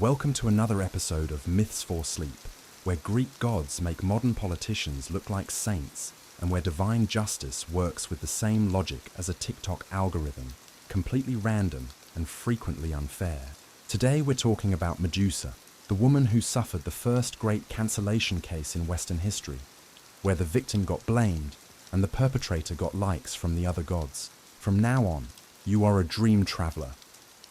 Welcome to another episode of Myths for Sleep, where Greek gods make modern politicians look like saints and where divine justice works with the same logic as a TikTok algorithm, completely random and frequently unfair. Today we're talking about Medusa, the woman who suffered the first great cancellation case in Western history, where the victim got blamed and the perpetrator got likes from the other gods. From now on, you are a dream traveler,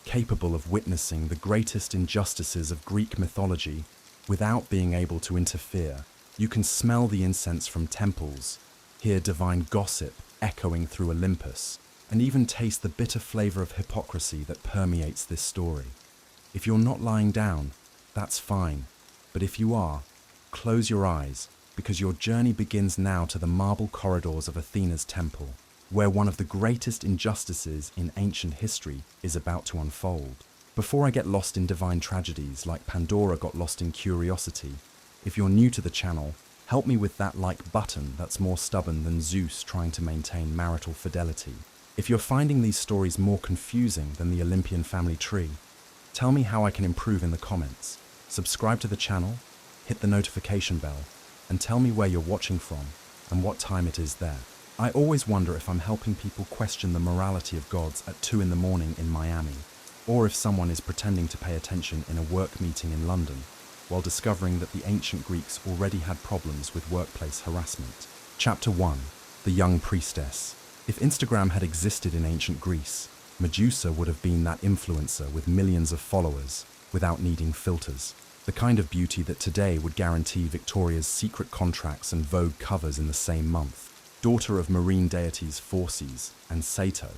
capable of witnessing the greatest injustices of Greek mythology without being able to interfere. You can smell the incense from temples, hear divine gossip echoing through Olympus, and even taste the bitter flavor of hypocrisy that permeates this story. If you're not lying down, that's fine, but if you are, close your eyes, because your journey begins now to the marble corridors of Athena's temple, where one of the greatest injustices in ancient history is about to unfold. Before I get lost in divine tragedies like Pandora got lost in curiosity, if you're new to the channel, help me with that like button that's more stubborn than Zeus trying to maintain marital fidelity. If you're finding these stories more confusing than the Olympian family tree, tell me how I can improve in the comments. Subscribe to the channel, hit the notification bell, and tell me where you're watching from and what time it is there. I always wonder if I'm helping people question the morality of gods at 2 in the morning in Miami, or if someone is pretending to pay attention in a work meeting in London, while discovering that the ancient Greeks already had problems with workplace harassment. Chapter 1. The Young Priestess. If Instagram had existed in ancient Greece, Medusa would have been that influencer with millions of followers, without needing filters. The kind of beauty that today would guarantee Victoria's Secret contracts and Vogue covers in the same month. Daughter of marine deities Phorcys and Sato,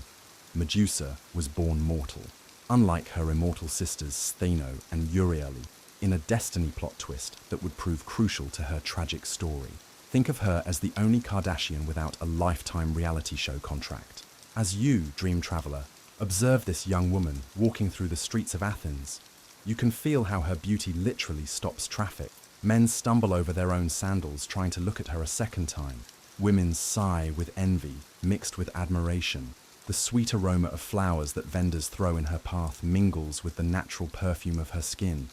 Medusa was born mortal, unlike her immortal sisters Stheno and Euryale, in a destiny plot twist that would prove crucial to her tragic story. Think of her as the only Kardashian without a lifetime reality show contract. As you, dream traveler, observe this young woman walking through the streets of Athens, you can feel how her beauty literally stops traffic. Men stumble over their own sandals trying to look at her a second time. Women sigh with envy, mixed with admiration. The sweet aroma of flowers that vendors throw in her path mingles with the natural perfume of her skin,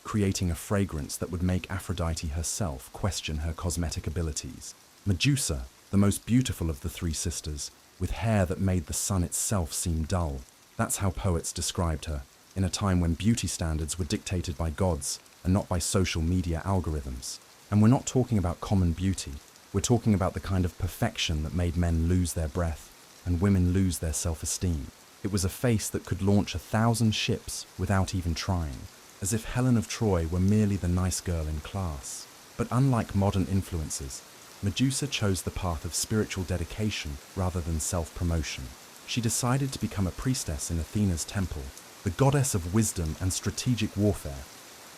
creating a fragrance that would make Aphrodite herself question her cosmetic abilities. Medusa, the most beautiful of the three sisters, with hair that made the sun itself seem dull. That's how poets described her, in a time when beauty standards were dictated by gods and not by social media algorithms. And we're not talking about common beauty. We're talking about the kind of perfection that made men lose their breath and women lose their self-esteem. It was a face that could launch 1,000 ships without even trying, as if Helen of Troy were merely the nice girl in class. But unlike modern influencers, Medusa chose the path of spiritual dedication rather than self-promotion. She decided to become a priestess in Athena's temple, the goddess of wisdom and strategic warfare,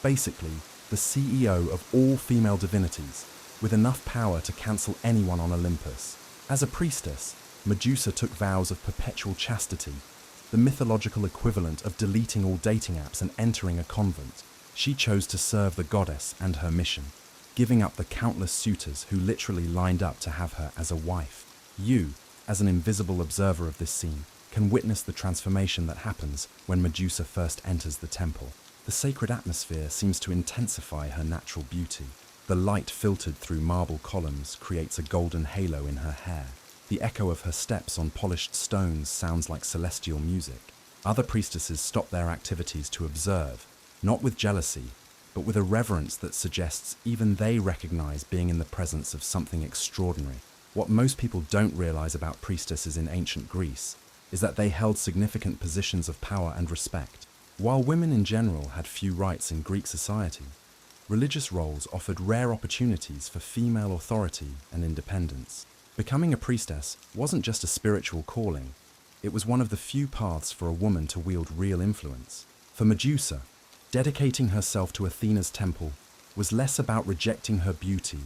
basically the CEO of all female divinities, with enough power to cancel anyone on Olympus. As a priestess, Medusa took vows of perpetual chastity, the mythological equivalent of deleting all dating apps and entering a convent. She chose to serve the goddess and her mission, giving up the countless suitors who literally lined up to have her as a wife. You, as an invisible observer of this scene, can witness the transformation that happens when Medusa first enters the temple. The sacred atmosphere seems to intensify her natural beauty. The light filtered through marble columns creates a golden halo in her hair. The echo of her steps on polished stones sounds like celestial music. Other priestesses stop their activities to observe, not with jealousy, but with a reverence that suggests even they recognize being in the presence of something extraordinary. What most people don't realize about priestesses in ancient Greece is that they held significant positions of power and respect. While women in general had few rights in Greek society, religious roles offered rare opportunities for female authority and independence. Becoming a priestess wasn't just a spiritual calling, it was one of the few paths for a woman to wield real influence. For Medusa, dedicating herself to Athena's temple was less about rejecting her beauty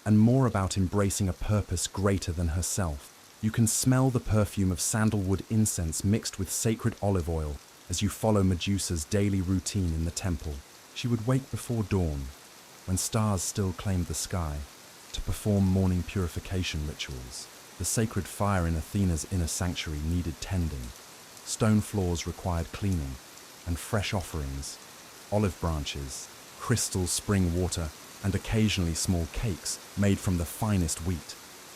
and more about embracing a purpose greater than herself. You can smell the perfume of sandalwood incense mixed with sacred olive oil as you follow Medusa's daily routine in the temple. She would wake before dawn, when stars still claimed the sky, to perform morning purification rituals. The sacred fire in Athena's inner sanctuary needed tending. Stone floors required cleaning, and fresh offerings, olive branches, crystal spring water, and occasionally small cakes made from the finest wheat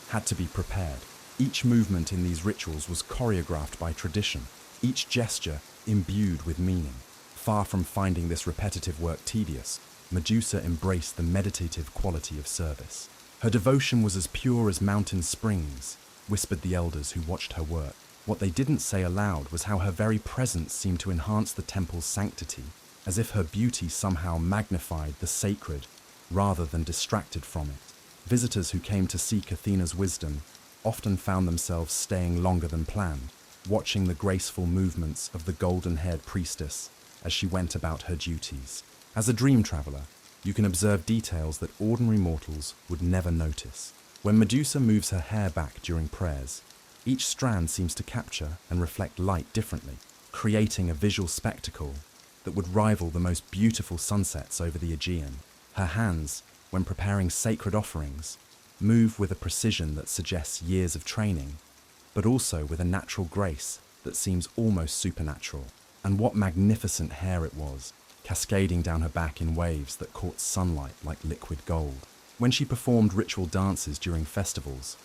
had to be prepared. Each movement in these rituals was choreographed by tradition, each gesture imbued with meaning. Far from finding this repetitive work tedious, Medusa embraced the meditative quality of service. Her devotion was as pure as mountain springs, whispered the elders who watched her work. What they didn't say aloud was how her very presence seemed to enhance the temple's sanctity, as if her beauty somehow magnified the sacred rather than distracted from it. Visitors who came to seek Athena's wisdom often found themselves staying longer than planned, watching the graceful movements of the golden-haired priestess as she went about her duties. As a dream traveler, you can observe details that ordinary mortals would never notice. When Medusa moves her hair back during prayers, each strand seems to capture and reflect light differently, creating a visual spectacle that would rival the most beautiful sunsets over the Aegean. Her hands, when preparing sacred offerings, move with a precision that suggests years of training, but also with a natural grace that seems almost supernatural. And what magnificent hair it was, cascading down her back in waves that caught sunlight like liquid gold. When she performed ritual dances during festivals,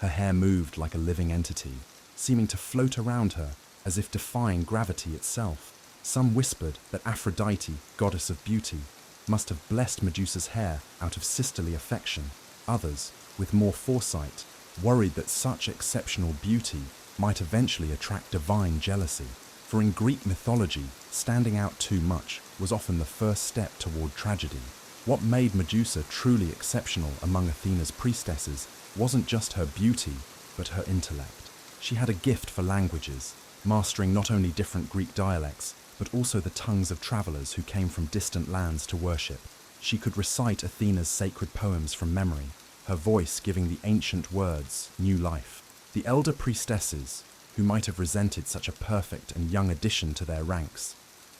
her hair moved like a living entity, seeming to float around her as if defying gravity itself. Some whispered that Aphrodite, goddess of beauty, must have blessed Medusa's hair out of sisterly affection. Others, with more foresight, worried that such exceptional beauty might eventually attract divine jealousy. For in Greek mythology, standing out too much was often the first step toward tragedy. What made Medusa truly exceptional among Athena's priestesses wasn't just her beauty, but her intellect. She had a gift for languages, mastering not only different Greek dialects, but also the tongues of travelers who came from distant lands to worship. She could recite Athena's sacred poems from memory, her voice giving the ancient words new life. The elder priestesses, who might have resented such a perfect and young addition to their ranks,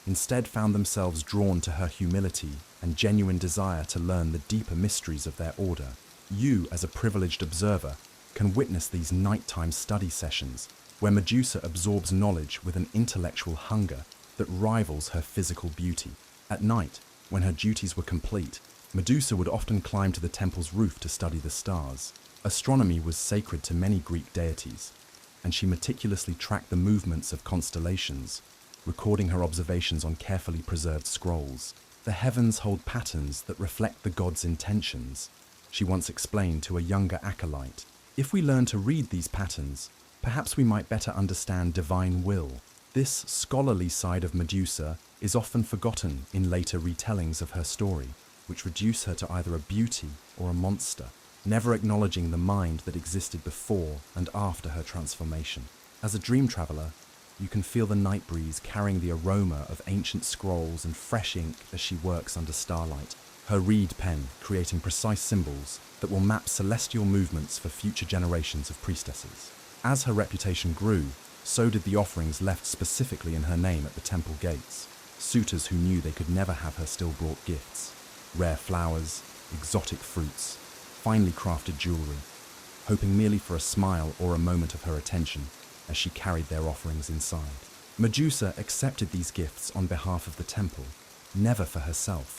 instead found themselves drawn to her humility and genuine desire to learn the deeper mysteries of their order. You, as a privileged observer, can witness these nighttime study sessions, where Medusa absorbs knowledge with an intellectual hunger that rivals her physical beauty. At night, when her duties were complete, Medusa would often climb to the temple's roof to study the stars. Astronomy was sacred to many Greek deities, and she meticulously tracked the movements of constellations, recording her observations on carefully preserved scrolls. The heavens hold patterns that reflect the gods' intentions, she once explained to a younger acolyte. If we learn to read these patterns, perhaps we might better understand divine will. This scholarly side of Medusa is often forgotten in later retellings of her story, which reduce her to either a beauty or a monster, never acknowledging the mind that existed before and after her transformation. As a dream traveler, you can feel the night breeze carrying the aroma of ancient scrolls and fresh ink as she works under starlight, her reed pen creating precise symbols that will map celestial movements for future generations of priestesses. As her reputation grew, so did the offerings left specifically in her name at the temple gates. Suitors who knew they could never have her still brought gifts, rare flowers, exotic fruits, finely crafted jewelry, hoping merely for a smile or a moment of her attention as she carried their offerings inside. Medusa accepted these gifts on behalf of the temple, never for herself,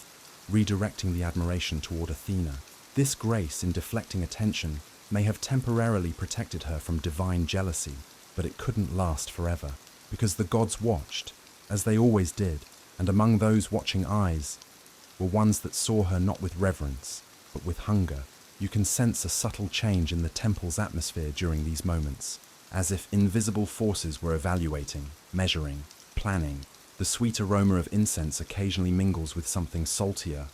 redirecting the admiration toward Athena. This grace in deflecting attention may have temporarily protected her from divine jealousy, but it couldn't last forever, because the gods watched, as they always did, and among those watching eyes were ones that saw her not with reverence, but with hunger. You can sense a subtle change in the temple's atmosphere during these moments, as if invisible forces were evaluating, measuring, planning. The sweet aroma of incense occasionally mingles with something saltier,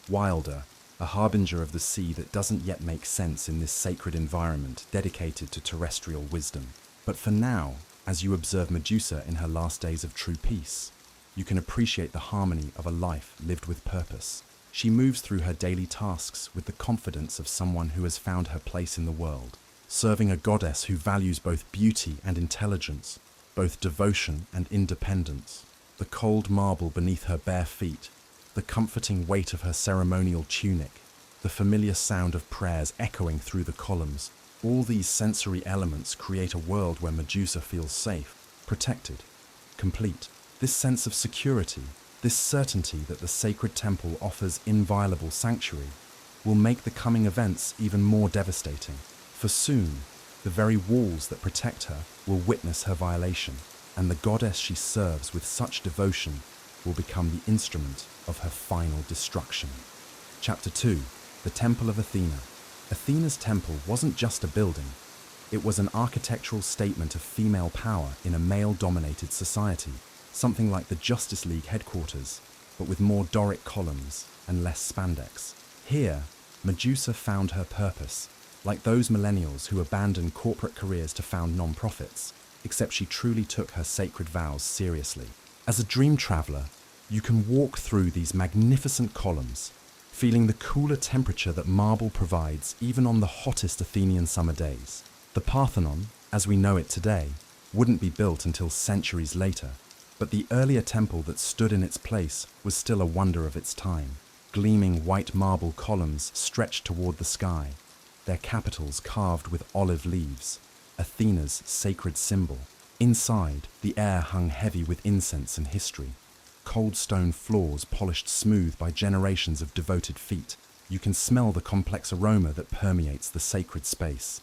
wilder, a harbinger of the sea that doesn't yet make sense in this sacred environment dedicated to terrestrial wisdom. But for now, as you observe Medusa in her last days of true peace, you can appreciate the harmony of a life lived with purpose. She moves through her daily tasks with the confidence of someone who has found her place in the world, serving a goddess who values both beauty and intelligence, both devotion and independence. The cold marble beneath her bare feet, the comforting weight of her ceremonial tunic, the familiar sound of prayers echoing through the columns, all these sensory elements create a world where Medusa feels safe, protected, complete. This sense of security, This certainty that the sacred temple offers inviolable sanctuary will make the coming events even more devastating, for soon, the very walls that protect her will witness her violation, and the goddess she serves with such devotion will become the instrument of her final destruction. Chapter 2. The Temple of Athena. Athena's temple wasn't just a building. It was an architectural statement of female power in a male-dominated society, something like the Justice League headquarters, but with more Doric columns and less spandex. Here, Medusa found her purpose, like those millennials who abandon corporate careers to found non-profits, except she truly took her sacred vows seriously. As a dream traveler, you can walk through these magnificent columns, feeling the cooler temperature that marble provides even on the hottest Athenian summer days. The Parthenon, as we know it today, wouldn't be built until centuries later, but the earlier temple that stood in its place was still a wonder of its time. Gleaming white marble columns stretched toward the sky, their capitals carved with olive leaves, Athena's sacred symbol. Inside, the air hung heavy with incense and history. Cold stone floors polished smooth by generations of devoted feet. You can smell the complex aroma that permeates the sacred space.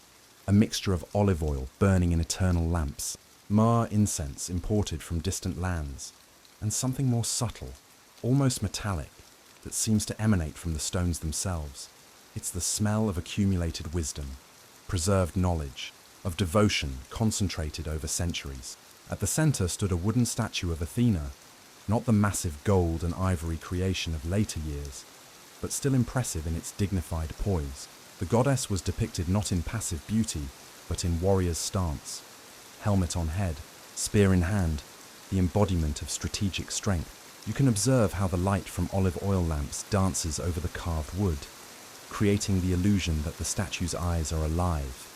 A mixture of olive oil burning in eternal lamps, myrrh incense imported from distant lands, and something more subtle, almost metallic, that seems to emanate from the stones themselves. It's the smell of accumulated wisdom, preserved knowledge, of devotion concentrated over centuries. At the center stood a wooden statue of Athena, not the massive gold and ivory creation of later years, but still impressive in its dignified poise. The goddess was depicted not in passive beauty, but in warrior's stance. Helmet on head, spear in hand, the embodiment of strategic strength. You can observe how the light from olive oil lamps dances over the carved wood, creating the illusion that the statue's eyes are alive,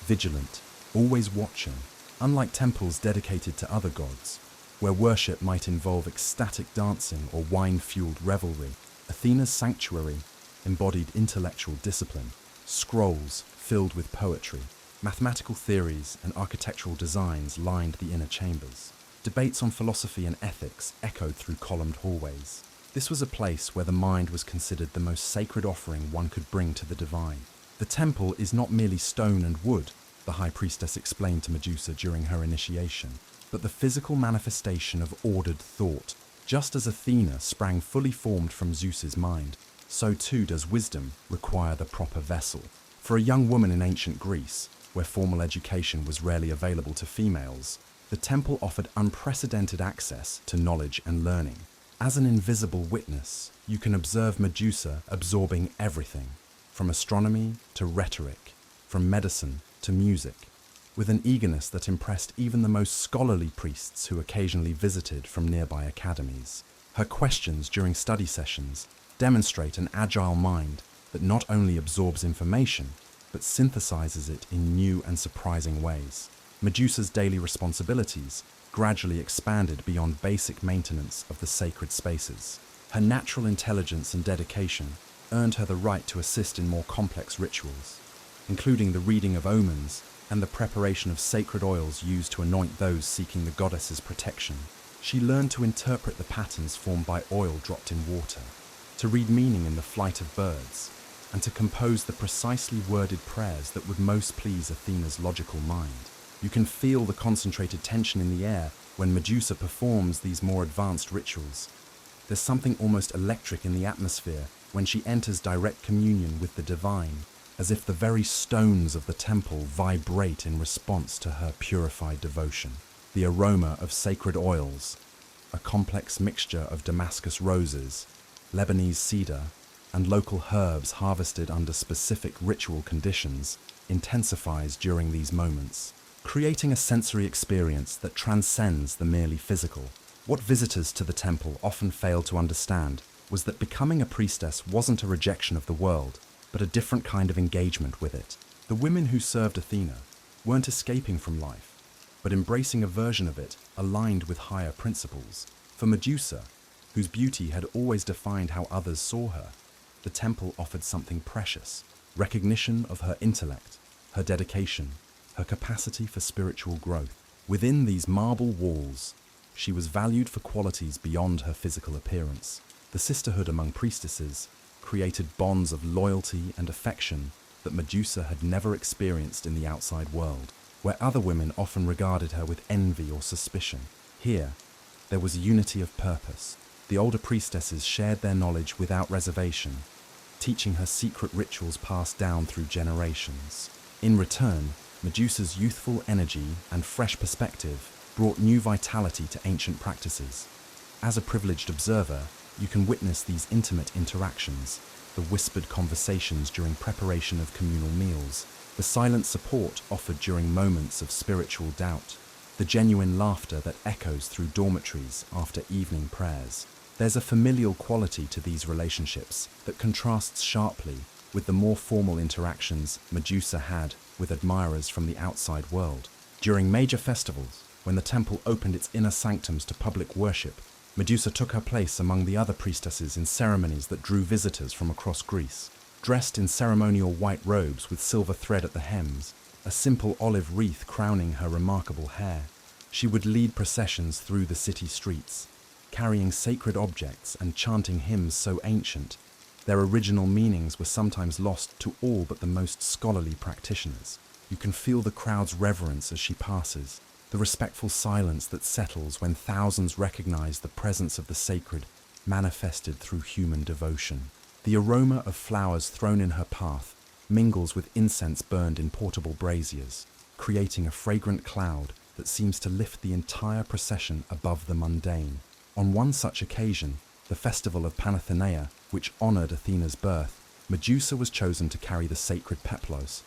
vigilant, always watching. Unlike temples dedicated to other gods, where worship might involve ecstatic dancing or wine-fueled revelry, Athena's sanctuary embodied intellectual discipline. Scrolls filled with poetry, mathematical theories and architectural designs lined the inner chambers. Debates on philosophy and ethics echoed through columned hallways. This was a place where the mind was considered the most sacred offering one could bring to the divine. The temple is not merely stone and wood, the high priestess explained to Medusa during her initiation, but the physical manifestation of ordered thought. Just as Athena sprang fully formed from Zeus's mind, so too does wisdom require the proper vessel. For a young woman in ancient Greece, where formal education was rarely available to females, the temple offered unprecedented access to knowledge and learning. As an invisible witness, you can observe Medusa absorbing everything, from astronomy to rhetoric, from medicine to music, with an eagerness that impressed even the most scholarly priests who occasionally visited from nearby academies. Her questions during study sessions demonstrate an agile mind that not only absorbs information, but synthesizes it in new and surprising ways. Medusa's daily responsibilities gradually expanded beyond basic maintenance of the sacred spaces. Her natural intelligence and dedication earned her the right to assist in more complex rituals, including the reading of omens and the preparation of sacred oils used to anoint those seeking the goddess's protection. She learned to interpret the patterns formed by oil dropped in water, to read meaning in the flight of birds, and to compose the precisely worded prayers that would most please Athena's logical mind. You can feel the concentrated tension in the air when Medusa performs these more advanced rituals. There's something almost electric in the atmosphere when she enters direct communion with the divine, as if the very stones of the temple vibrate in response to her purified devotion. The aroma of sacred oils, a complex mixture of Damascus roses, Lebanese cedar, and local herbs harvested under specific ritual conditions, intensifies during these moments, creating a sensory experience that transcends the merely physical. What visitors to the temple often failed to understand was that becoming a priestess wasn't a rejection of the world, but a different kind of engagement with it. The women who served Athena weren't escaping from life, but embracing a version of it aligned with higher principles. For Medusa, whose beauty had always defined how others saw her, the temple offered something precious: recognition of her intellect, her dedication, her capacity for spiritual growth. Within these marble walls, she was valued for qualities beyond her physical appearance. The sisterhood among priestesses created bonds of loyalty and affection that Medusa had never experienced in the outside world, where other women often regarded her with envy or suspicion. Here, there was unity of purpose. The older priestesses shared their knowledge without reservation, teaching her secret rituals passed down through generations. In return, Medusa's youthful energy and fresh perspective brought new vitality to ancient practices. As a privileged observer, you can witness these intimate interactions, the whispered conversations during preparation of communal meals, the silent support offered during moments of spiritual doubt, the genuine laughter that echoes through dormitories after evening prayers. There's a familial quality to these relationships that contrasts sharply with the more formal interactions Medusa had with admirers from the outside world. During major festivals, when the temple opened its inner sanctums to public worship, Medusa took her place among the other priestesses in ceremonies that drew visitors from across Greece. Dressed in ceremonial white robes with silver thread at the hems, a simple olive wreath crowning her remarkable hair, she would lead processions through the city streets, carrying sacred objects and chanting hymns so ancient, their original meanings were sometimes lost to all but the most scholarly practitioners. You can feel the crowd's reverence as she passes, the respectful silence that settles when thousands recognize the presence of the sacred manifested through human devotion. The aroma of flowers thrown in her path mingles with incense burned in portable braziers, creating a fragrant cloud that seems to lift the entire procession above the mundane. On one such occasion, the festival of Panathenea, which honored Athena's birth, Medusa was chosen to carry the sacred peplos,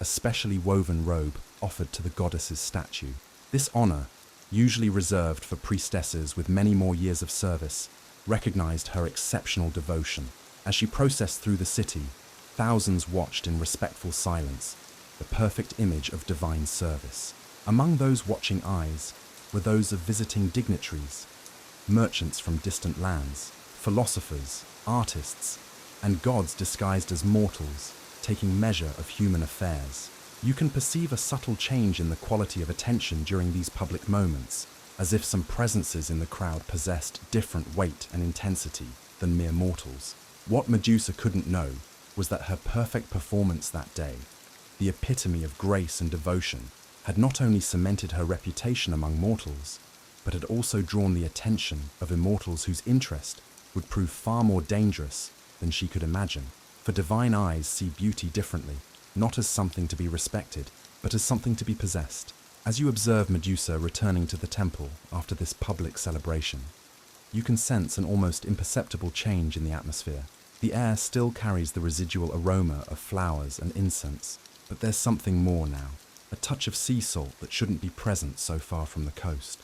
a specially woven robe offered to the goddess's statue. This honor, usually reserved for priestesses with many more years of service, recognized her exceptional devotion. As she processed through the city, thousands watched in respectful silence, the perfect image of divine service. Among those watching eyes were those of visiting dignitaries, merchants from distant lands, philosophers, artists, and gods disguised as mortals, taking measure of human affairs. You can perceive a subtle change in the quality of attention during these public moments, as if some presences in the crowd possessed different weight and intensity than mere mortals. What Medusa couldn't know was that her perfect performance that day, the epitome of grace and devotion, had not only cemented her reputation among mortals, but had also drawn the attention of immortals whose interest would prove far more dangerous than she could imagine. For divine eyes see beauty differently, not as something to be respected, but as something to be possessed. As you observe Medusa returning to the temple after this public celebration, you can sense an almost imperceptible change in the atmosphere. The air still carries the residual aroma of flowers and incense, but there's something more now. A touch of sea salt that shouldn't be present so far from the coast.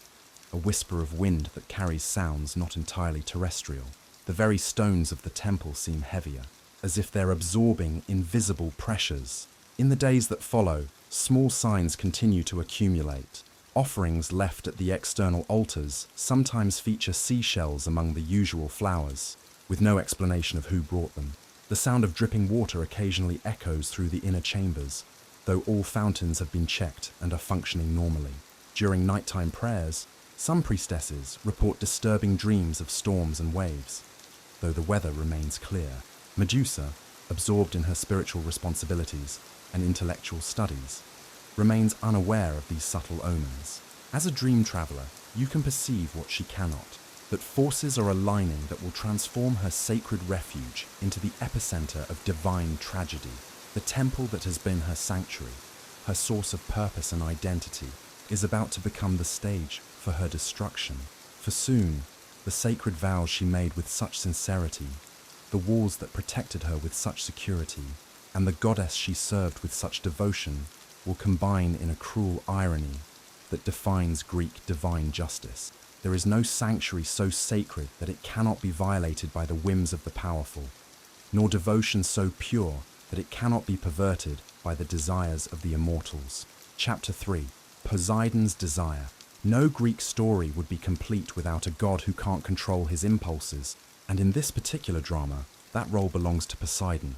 A whisper of wind that carries sounds not entirely terrestrial. The very stones of the temple seem heavier, as if they're absorbing invisible pressures. In the days that follow, small signs continue to accumulate. Offerings left at the external altars sometimes feature seashells among the usual flowers, with no explanation of who brought them. The sound of dripping water occasionally echoes through the inner chambers, though all fountains have been checked and are functioning normally. During nighttime prayers, some priestesses report disturbing dreams of storms and waves, though the weather remains clear. Medusa, absorbed in her spiritual responsibilities and intellectual studies, remains unaware of these subtle omens. As a dream traveler, you can perceive what she cannot, that forces are aligning that will transform her sacred refuge into the epicenter of divine tragedy. The temple that has been her sanctuary, her source of purpose and identity, is about to become the stage for her destruction. For soon, the sacred vows she made with such sincerity, the walls that protected her with such security, and the goddess she served with such devotion will combine in a cruel irony that defines Greek divine justice. There is no sanctuary so sacred that it cannot be violated by the whims of the powerful, nor devotion so pure that it cannot be perverted by the desires of the immortals. Chapter 3. Poseidon's Desire. No Greek story would be complete without a god who can't control his impulses, and in this particular drama, that role belongs to Poseidon,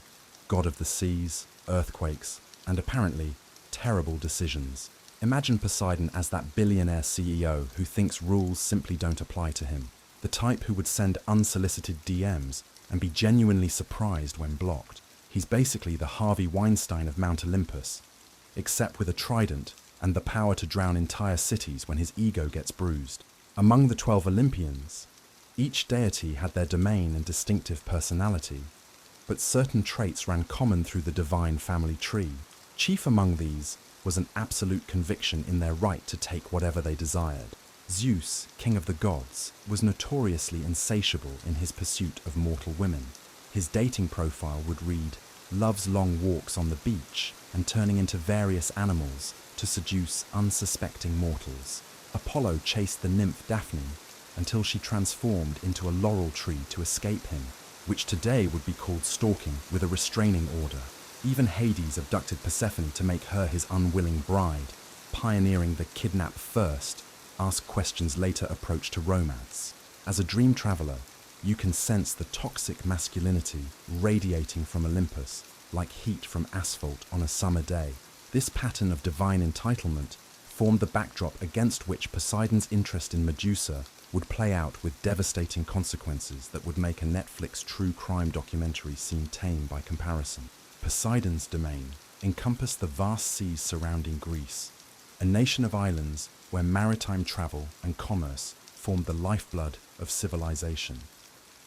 god of the seas, earthquakes, and apparently terrible decisions. Imagine Poseidon as that billionaire CEO who thinks rules simply don't apply to him, the type who would send unsolicited DMs and be genuinely surprised when blocked. He's basically the Harvey Weinstein of Mount Olympus, except with a trident and the power to drown entire cities when his ego gets bruised. Among the 12 Olympians, each deity had their domain and distinctive personality, but certain traits ran common through the divine family tree. Chief among these was an absolute conviction in their right to take whatever they desired. Zeus, king of the gods, was notoriously insatiable in his pursuit of mortal women. His dating profile would read, loves long walks on the beach and turning into various animals to seduce unsuspecting mortals. Apollo chased the nymph Daphne until she transformed into a laurel tree to escape him, which today would be called stalking with a restraining order. Even Hades abducted Persephone to make her his unwilling bride, pioneering the kidnap first, ask questions later approach to romance. As a dream traveler, you can sense the toxic masculinity radiating from Olympus like heat from asphalt on a summer day. This pattern of divine entitlement formed the backdrop against which Poseidon's interest in Medusa would play out with devastating consequences that would make a Netflix true crime documentary seem tame by comparison. Poseidon's domain encompassed the vast seas surrounding Greece, a nation of islands where maritime travel and commerce formed the lifeblood of civilization.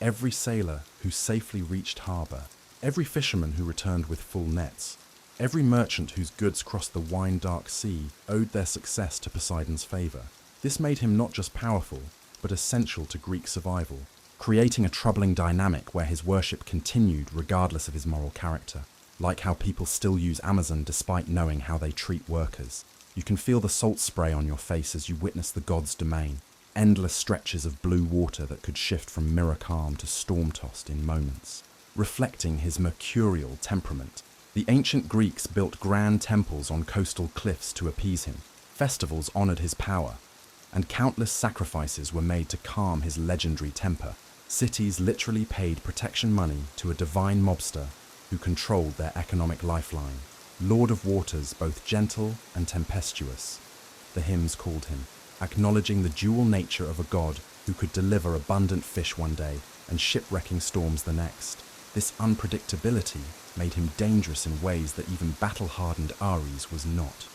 Every sailor who safely reached harbor, every fisherman who returned with full nets, every merchant whose goods crossed the wine-dark sea owed their success to Poseidon's favor. This made him not just powerful, but essential to Greek survival, creating a troubling dynamic where his worship continued regardless of his moral character. Like how people still use Amazon despite knowing how they treat workers. You can feel the salt spray on your face as you witness the god's domain, endless stretches of blue water that could shift from mirror calm to storm-tossed in moments. Reflecting his mercurial temperament, the ancient Greeks built grand temples on coastal cliffs to appease him. Festivals honored his power, and countless sacrifices were made to calm his legendary temper. Cities literally paid protection money to a divine mobster who controlled their economic lifeline. Lord of waters, both gentle and tempestuous, the hymns called him, acknowledging the dual nature of a god who could deliver abundant fish one day and shipwrecking storms the next. This unpredictability made him dangerous in ways that even battle-hardened Ares was not.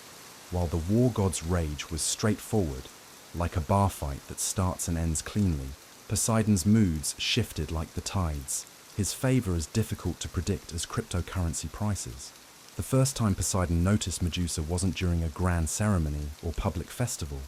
While the war god's rage was straightforward, like a bar fight that starts and ends cleanly, Poseidon's moods shifted like the tides, his favor as difficult to predict as cryptocurrency prices. The first time Poseidon noticed Medusa wasn't during a grand ceremony or public festival,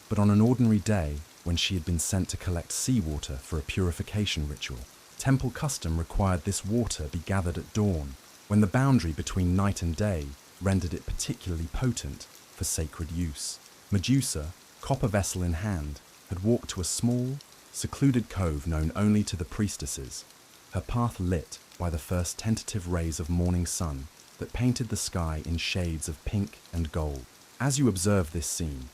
but on an ordinary day when she had been sent to collect seawater for a purification ritual. Temple custom required this water be gathered at dawn, when the boundary between night and day rendered it particularly potent for sacred use. Medusa, copper vessel in hand, had walked to a small, secluded cove known only to the priestesses, her path lit by the first tentative rays of morning sun that painted the sky in shades of pink and gold. As you observe this scene,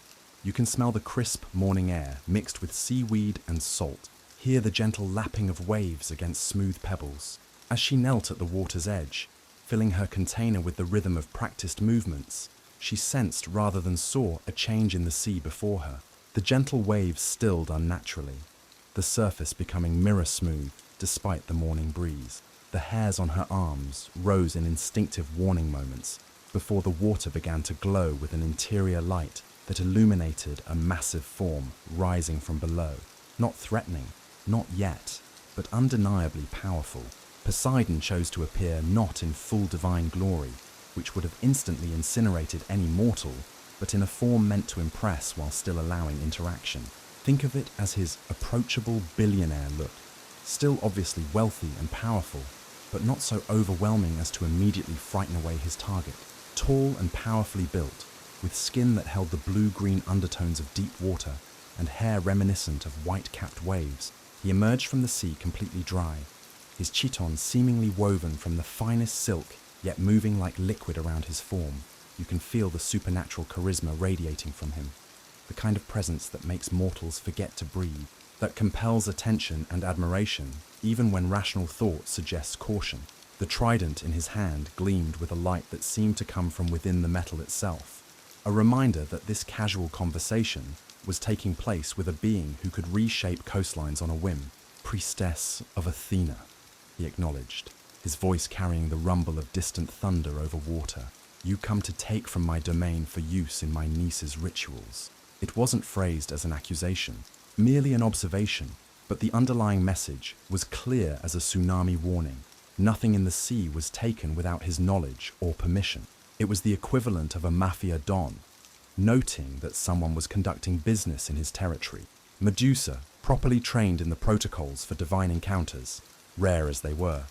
you can smell the crisp morning air mixed with seaweed and salt, hear the gentle lapping of waves against smooth pebbles. As she knelt at the water's edge, filling her container with the rhythm of practiced movements, she sensed rather than saw a change in the sea before her. The gentle waves stilled unnaturally, the surface becoming mirror smooth despite the morning breeze. The hairs on her arms rose in instinctive warning moments before the water began to glow with an interior light that illuminated a massive form rising from below. Not threatening, not yet, but undeniably powerful. Poseidon chose to appear not in full divine glory, which would have instantly incinerated any mortal, but in a form meant to impress while still allowing interaction. Think of it as his approachable billionaire look, still obviously wealthy and powerful, but not so overwhelming as to immediately frighten away his target. Tall and powerfully built, with skin that held the blue-green undertones of deep water and hair reminiscent of white-capped waves, he emerged from the sea completely dry, his chiton seemingly woven from the finest silk, yet moving like liquid around his form. You can feel the supernatural charisma radiating from him, the kind of presence that makes mortals forget to breathe, that compels attention and admiration, even when rational thought suggests caution. The trident in his hand gleamed with a light that seemed to come from within the metal itself, a reminder that this casual conversation was taking place with a being who could reshape coastlines on a whim. Priestess of Athena, he acknowledged, his voice carrying the rumble of distant thunder over water. You come to take from my domain for use in my niece's rituals. It wasn't phrased as an accusation, merely an observation, but the underlying message was clear as a tsunami warning. Nothing in the sea was taken without his knowledge or permission. It was the equivalent of a mafia don, noting that someone was conducting business in his territory. Medusa, properly trained in the protocols for divine encounters, rare as they were,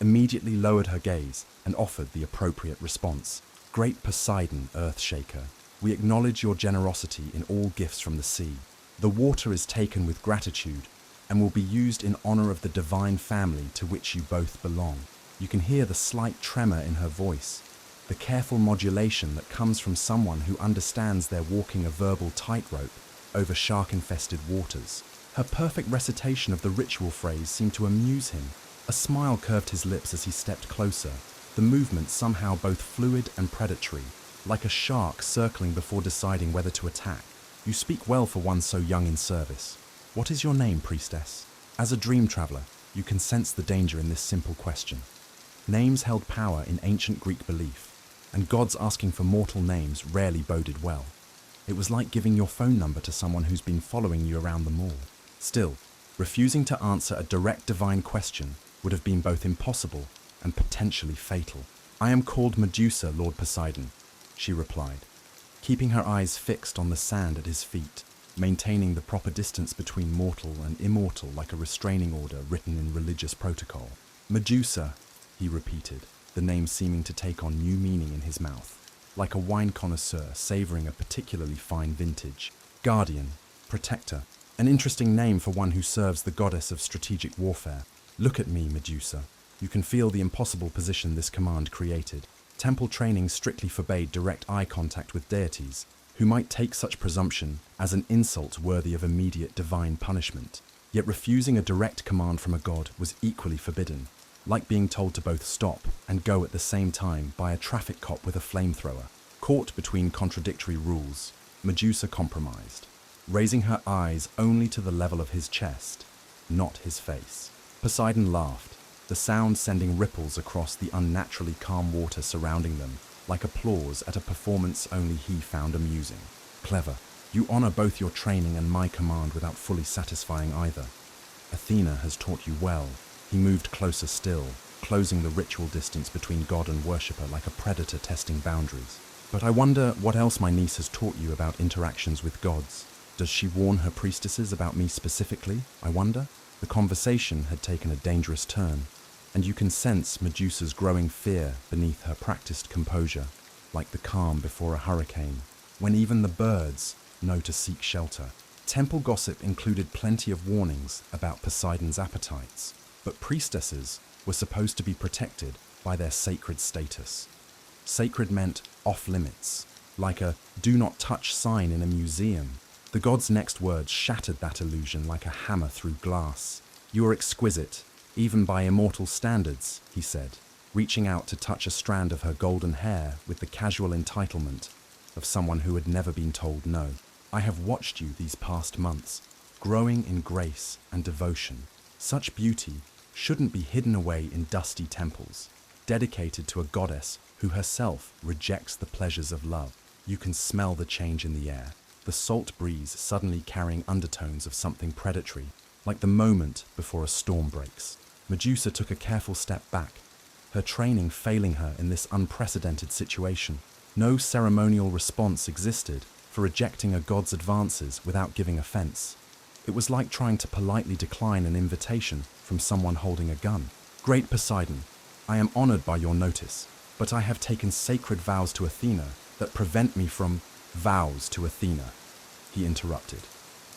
immediately lowered her gaze and offered the appropriate response. Great Poseidon, Earthshaker, we acknowledge your generosity in all gifts from the sea. The water is taken with gratitude and will be used in honor of the divine family to which you both belong. You can hear the slight tremor in her voice, the careful modulation that comes from someone who understands they're walking a verbal tightrope over shark-infested waters. Her perfect recitation of the ritual phrase seemed to amuse him. A smile curved his lips as he stepped closer, the movement somehow both fluid and predatory, like a shark circling before deciding whether to attack. You speak well for one so young in service. What is your name, priestess? As a dream traveler, you can sense the danger in this simple question. Names held power in ancient Greek belief, and gods asking for mortal names rarely boded well. It was like giving your phone number to someone who's been following you around the mall. Still, refusing to answer a direct divine question would have been both impossible and potentially fatal. I am called Medusa, Lord Poseidon, she replied, keeping her eyes fixed on the sand at his feet, maintaining the proper distance between mortal and immortal like a restraining order written in religious protocol. Medusa, he repeated, the name seeming to take on new meaning in his mouth, like a wine connoisseur savoring a particularly fine vintage. Guardian, protector, an interesting name for one who serves the goddess of strategic warfare. Look at me, Medusa. You can feel the impossible position this command created. Temple training strictly forbade direct eye contact with deities, who might take such presumption as an insult worthy of immediate divine punishment. Yet refusing a direct command from a god was equally forbidden, like being told to both stop and go at the same time by a traffic cop with a flamethrower. Caught between contradictory rules, Medusa compromised, raising her eyes only to the level of his chest, not his face. Poseidon laughed, the sound sending ripples across the unnaturally calm water surrounding them, like applause at a performance only he found amusing. Clever. You honor both your training and my command without fully satisfying either. Athena has taught you well. He moved closer still, closing the ritual distance between god and worshipper like a predator testing boundaries. But I wonder what else my niece has taught you about interactions with gods. Does she warn her priestesses about me specifically, I wonder? The conversation had taken a dangerous turn, and you can sense Medusa's growing fear beneath her practiced composure, like the calm before a hurricane, when even the birds know to seek shelter. Temple gossip included plenty of warnings about Poseidon's appetites, but priestesses were supposed to be protected by their sacred status. Sacred meant off-limits, like a do not touch sign in a museum. The god's next words shattered that illusion like a hammer through glass. You are exquisite, even by immortal standards, he said, reaching out to touch a strand of her golden hair with the casual entitlement of someone who had never been told no. I have watched you these past months, growing in grace and devotion. Such beauty shouldn't be hidden away in dusty temples, dedicated to a goddess who herself rejects the pleasures of love. You can smell the change in the air, the salt breeze suddenly carrying undertones of something predatory, like the moment before a storm breaks. Medusa took a careful step back, her training failing her in this unprecedented situation. No ceremonial response existed for rejecting a god's advances without giving offense. It was like trying to politely decline an invitation from someone holding a gun. Great Poseidon, I am honored by your notice, but I have taken sacred vows to Athena that prevent me from vows to Athena, he interrupted,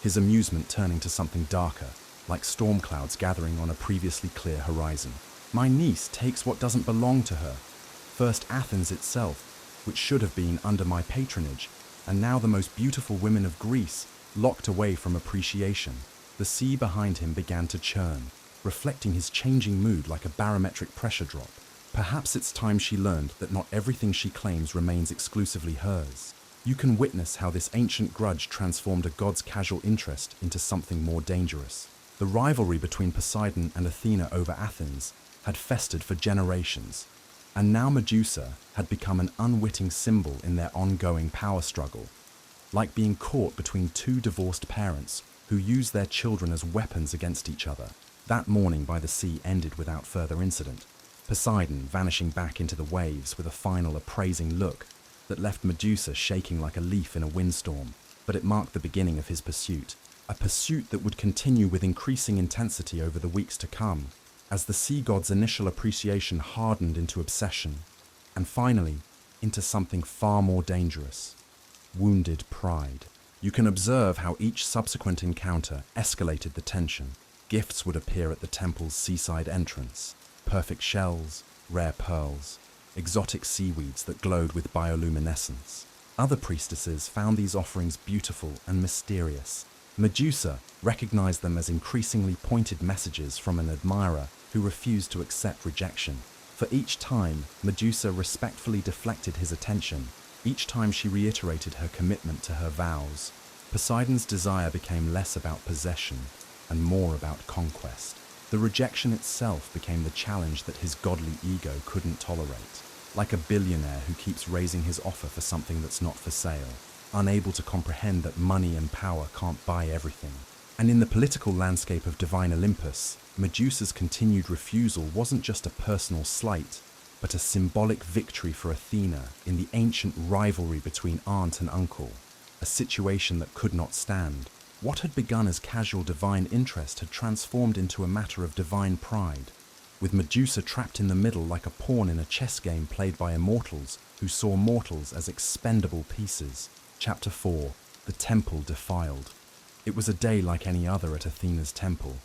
his amusement turning to something darker, like storm clouds gathering on a previously clear horizon. My niece takes what doesn't belong to her. First Athens itself, which should have been under my patronage, and now the most beautiful women of Greece, locked away from appreciation. The sea behind him began to churn, reflecting his changing mood like a barometric pressure drop. Perhaps it's time she learned that not everything she claims remains exclusively hers. You can witness how this ancient grudge transformed a god's casual interest into something more dangerous. The rivalry between Poseidon and Athena over Athens had festered for generations, and now Medusa had become an unwitting symbol in their ongoing power struggle, like being caught between two divorced parents who used their children as weapons against each other. That morning by the sea ended without further incident, Poseidon vanishing back into the waves with a final appraising look that left Medusa shaking like a leaf in a windstorm. But it marked the beginning of his pursuit, a pursuit that would continue with increasing intensity over the weeks to come, as the sea god's initial appreciation hardened into obsession, and finally into something far more dangerous: wounded pride. You can observe how each subsequent encounter escalated the tension. Gifts would appear at the temple's seaside entrance: perfect shells, rare pearls, exotic seaweeds that glowed with bioluminescence. Other priestesses found these offerings beautiful and mysterious. Medusa recognized them as increasingly pointed messages from an admirer who refused to accept rejection. For each time Medusa respectfully deflected his attention, each time she reiterated her commitment to her vows, Poseidon's desire became less about possession and more about conquest. The rejection itself became the challenge that his godly ego couldn't tolerate, like a billionaire who keeps raising his offer for something that's not for sale, unable to comprehend that money and power can't buy everything. And in the political landscape of divine Olympus, Medusa's continued refusal wasn't just a personal slight, but a symbolic victory for Athena in the ancient rivalry between aunt and uncle, a situation that could not stand. What had begun as casual divine interest had transformed into a matter of divine pride, with Medusa trapped in the middle like a pawn in a chess game played by immortals who saw mortals as expendable pieces. Chapter 4. The Temple Defiled. It was a day like any other at Athena's temple,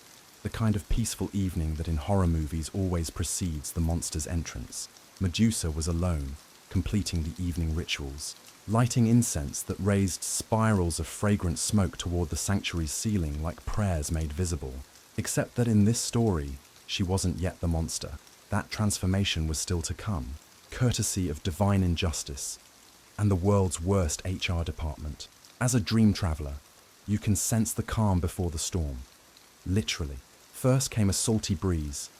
the kind of peaceful evening that in horror movies always precedes the monster's entrance. Medusa was alone, completing the evening rituals, lighting incense that raised spirals of fragrant smoke toward the sanctuary's ceiling like prayers made visible. Except that in this story, she wasn't yet the monster. That transformation was still to come, courtesy of divine injustice and the world's worst HR department. As a dream traveler, you can sense the calm before the storm. Literally. First came a salty breeze,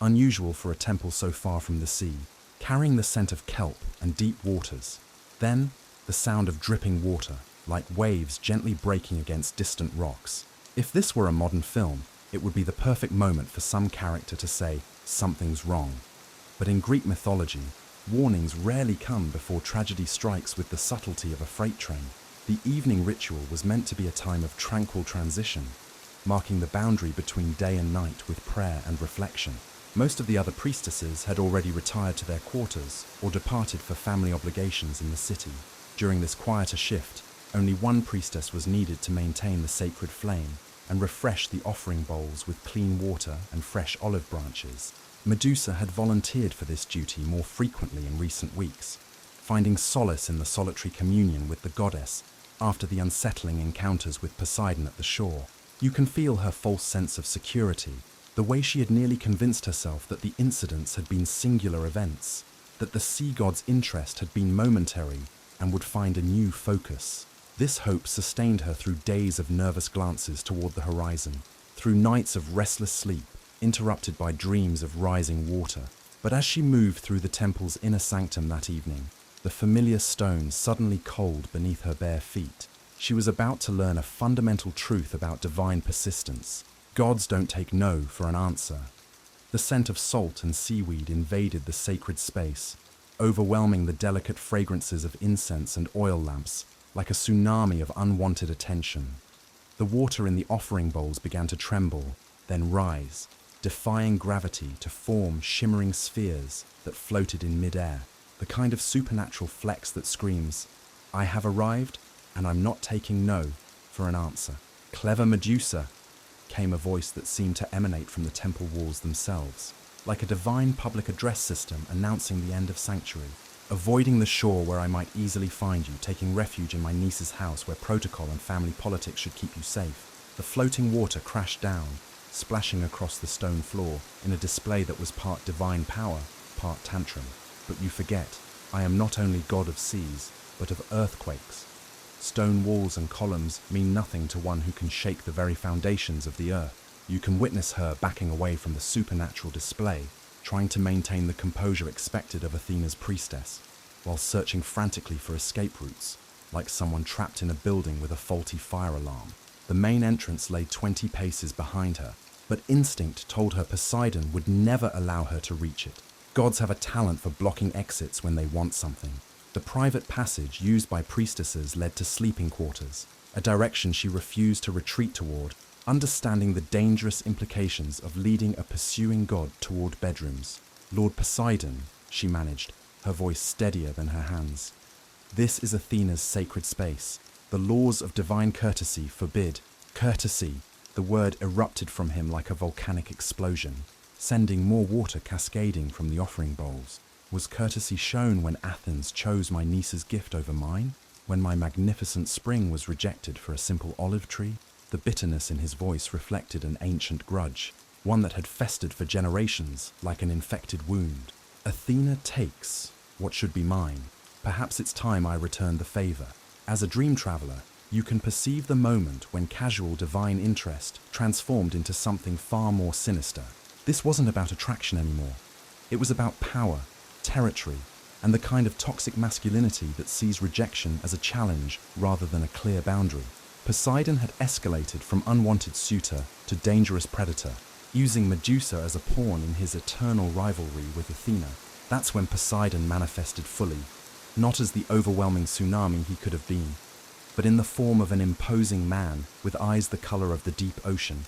unusual for a temple so far from the sea, carrying the scent of kelp and deep waters. Then, the sound of dripping water, like waves gently breaking against distant rocks. If this were a modern film, it would be the perfect moment for some character to say, "Something's wrong." But in Greek mythology, warnings rarely come before tragedy strikes with the subtlety of a freight train. The evening ritual was meant to be a time of tranquil transition, marking the boundary between day and night with prayer and reflection. Most of the other priestesses had already retired to their quarters or departed for family obligations in the city. During this quieter shift, only one priestess was needed to maintain the sacred flame and refresh the offering bowls with clean water and fresh olive branches. Medusa had volunteered for this duty more frequently in recent weeks, finding solace in the solitary communion with the goddess after the unsettling encounters with Poseidon at the shore. You can feel her false sense of security, the way she had nearly convinced herself that the incidents had been singular events, that the sea god's interest had been momentary and would find a new focus. This hope sustained her through days of nervous glances toward the horizon, through nights of restless sleep, interrupted by dreams of rising water. But as she moved through the temple's inner sanctum that evening, the familiar stone suddenly cold beneath her bare feet. She was about to learn a fundamental truth about divine persistence. Gods don't take no for an answer. The scent of salt and seaweed invaded the sacred space, overwhelming the delicate fragrances of incense and oil lamps like a tsunami of unwanted attention. The water in the offering bowls began to tremble, then rise, defying gravity to form shimmering spheres that floated in mid-air, the kind of supernatural flex that screams, "I have arrived, and I'm not taking no for an answer." "Clever Medusa," came a voice that seemed to emanate from the temple walls themselves, like a divine public address system announcing the end of sanctuary. "Avoiding the shore where I might easily find you, taking refuge in my niece's house where protocol and family politics should keep you safe." The floating water crashed down, splashing across the stone floor in a display that was part divine power, part tantrum. "But you forget, I am not only god of seas, but of earthquakes, Stone walls and columns mean nothing to one who can shake the very foundations of the earth. You can witness her backing away from the supernatural display, trying to maintain the composure expected of Athena's priestess, while searching frantically for escape routes, like someone trapped in a building with a faulty fire alarm. The main entrance lay 20 paces behind her, but instinct told her Poseidon would never allow her to reach it. Gods have a talent for blocking exits when they want something. The private passage used by priestesses led to sleeping quarters, a direction she refused to retreat toward, understanding the dangerous implications of leading a pursuing god toward bedrooms. Lord Poseidon, she managed, her voice steadier than her hands. This is Athena's sacred space. The laws of divine courtesy forbid. Courtesy, the word erupted from him like a volcanic explosion, sending more water cascading from the offering bowls. Was courtesy shown when Athens chose my niece's gift over mine? When my magnificent spring was rejected for a simple olive tree? The bitterness in his voice reflected an ancient grudge, one that had festered for generations like an infected wound. Athena takes what should be mine. Perhaps it's time I returned the favor. As a dream traveler, you can perceive the moment when casual divine interest transformed into something far more sinister. This wasn't about attraction anymore. It was about power, territory, and the kind of toxic masculinity that sees rejection as a challenge rather than a clear boundary. Poseidon had escalated from unwanted suitor to dangerous predator, using Medusa as a pawn in his eternal rivalry with Athena. That's when Poseidon manifested fully, not as the overwhelming tsunami he could have been, but in the form of an imposing man with eyes the color of the deep ocean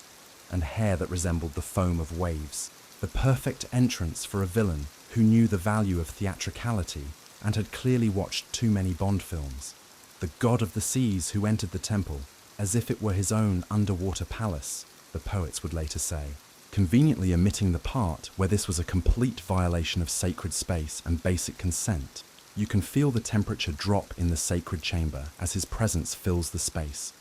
and hair that resembled the foam of waves. The perfect entrance for a villain who knew the value of theatricality and had clearly watched too many Bond films. The god of the seas who entered the temple, as if it were his own underwater palace, the poets would later say, conveniently omitting the part where this was a complete violation of sacred space and basic consent. You can feel the temperature drop in the sacred chamber as his presence fills the space,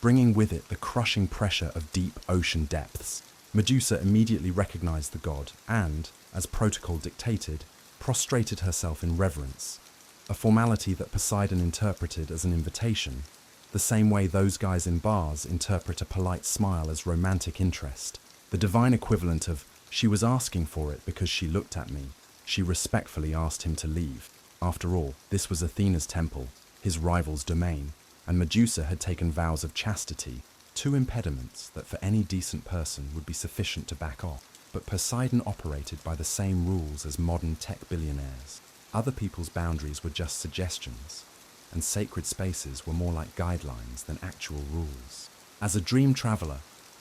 bringing with it the crushing pressure of deep ocean depths. Medusa immediately recognized the god and, as protocol dictated, prostrated herself in reverence, a formality that Poseidon interpreted as an invitation, the same way those guys in bars interpret a polite smile as romantic interest. The divine equivalent of, she was asking for it because she looked at me. She respectfully asked him to leave. After all, this was Athena's temple, his rival's domain, and Medusa had taken vows of chastity, two impediments that for any decent person would be sufficient to back off. But Poseidon operated by the same rules as modern tech billionaires. Other people's boundaries were just suggestions, and sacred spaces were more like guidelines than actual rules. As a dream traveler,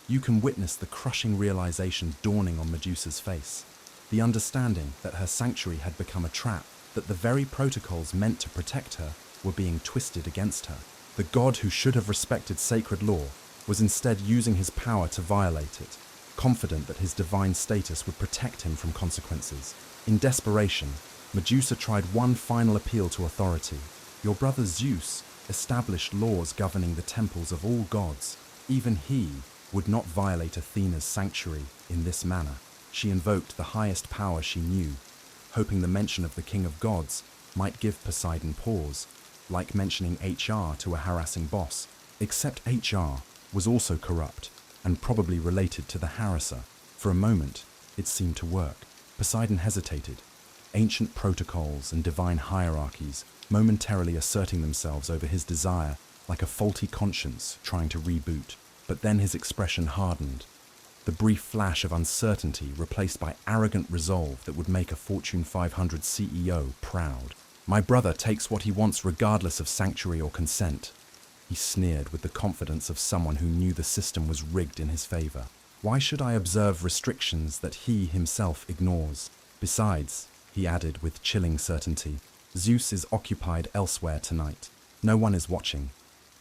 you can witness the crushing realization dawning on Medusa's face, the understanding that her sanctuary had become a trap, that the very protocols meant to protect her were being twisted against her. The god who should have respected sacred law was instead using his power to violate it, confident that his divine status would protect him from consequences. In desperation, Medusa tried one final appeal to authority. Your brother Zeus established laws governing the temples of all gods. Even he would not violate Athena's sanctuary in this manner. She invoked the highest power she knew, hoping the mention of the king of gods might give Poseidon pause, like mentioning HR to a harassing boss. Except HR was also corrupt, and probably related to the harasser. For a moment, it seemed to work. Poseidon hesitated, ancient protocols and divine hierarchies momentarily asserting themselves over his desire like a faulty conscience trying to reboot. But then his expression hardened, the brief flash of uncertainty replaced by arrogant resolve that would make a Fortune 500 CEO proud. My brother takes what he wants regardless of sanctuary or consent. He sneered with the confidence of someone who knew the system was rigged in his favor. Why should I observe restrictions that he himself ignores? Besides, he added with chilling certainty, Zeus is occupied elsewhere tonight. No one is watching.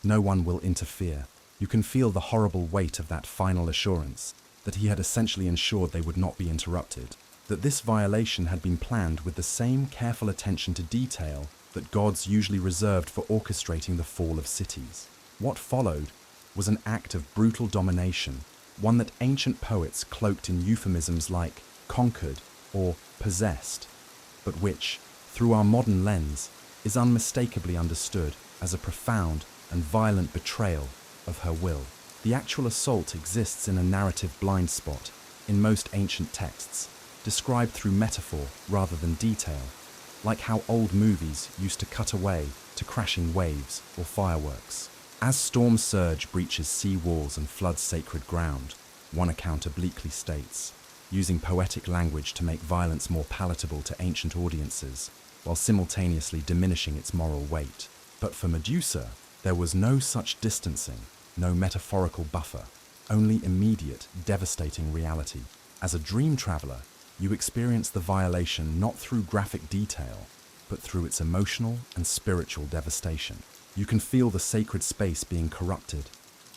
No one will interfere. You can feel the horrible weight of that final assurance, that he had essentially ensured they would not be interrupted, that this violation had been planned with the same careful attention to detail that gods usually reserved for orchestrating the fall of cities. What followed was an act of brutal domination, one that ancient poets cloaked in euphemisms like conquered or possessed, but which, through our modern lens, is unmistakably understood as a profound, and violent betrayal of her will. The actual assault exists in a narrative blind spot in most ancient texts, described through metaphor rather than detail, like how old movies used to cut away to crashing waves or fireworks. As storm surge breaches sea walls and floods sacred ground, one account obliquely states, using poetic language to make violence more palatable to ancient audiences, while simultaneously diminishing its moral weight. But for Medusa, there was no such distancing, no metaphorical buffer, only immediate, devastating reality. As a dream traveler, you experience the violation not through graphic detail, but through its emotional and spiritual devastation. You can feel the sacred space being corrupted,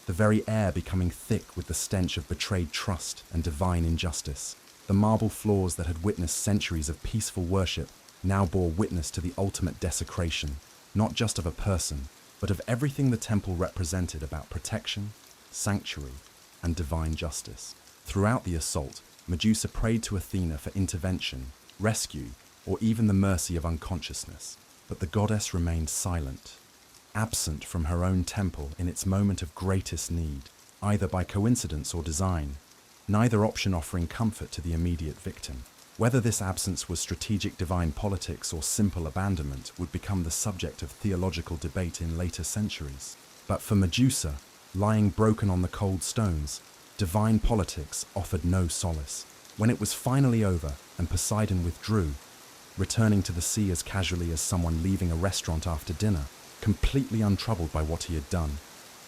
the very air becoming thick with the stench of betrayed trust and divine injustice. The marble floors that had witnessed centuries of peaceful worship now bore witness to the ultimate desecration, not just of a person, but of everything the temple represented about protection, sanctuary, and divine justice. Throughout the assault, Medusa prayed to Athena for intervention, rescue, or even the mercy of unconsciousness. But the goddess remained silent, absent from her own temple in its moment of greatest need, either by coincidence or design, neither option offering comfort to the immediate victim. Whether this absence was strategic divine politics or simple abandonment would become the subject of theological debate in later centuries. But for Medusa, lying broken on the cold stones, divine politics offered no solace. When it was finally over and Poseidon withdrew, returning to the sea as casually as someone leaving a restaurant after dinner, completely untroubled by what he had done,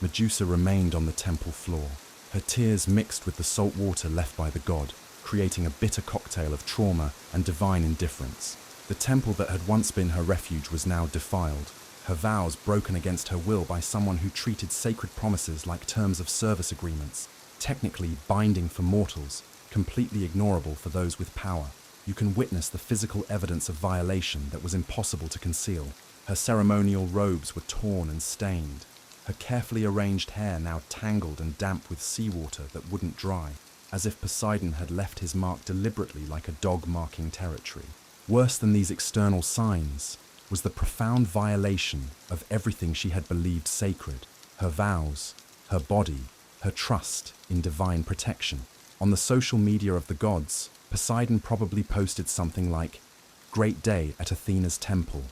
Medusa remained on the temple floor, her tears mixed with the salt water left by the god, creating a bitter cocktail of trauma and divine indifference. The temple that had once been her refuge was now defiled, her vows broken against her will by someone who treated sacred promises like terms of service agreements, technically binding for mortals, completely ignorable for those with power. You can witness the physical evidence of violation that was impossible to conceal. Her ceremonial robes were torn and stained, her carefully arranged hair now tangled and damp with seawater that wouldn't dry, as if Poseidon had left his mark deliberately like a dog marking territory. Worse than these external signs was the profound violation of everything she had believed sacred, her vows, her body, her trust in divine protection. On the social media of the gods, Poseidon probably posted something like, "Great day at Athena's temple,"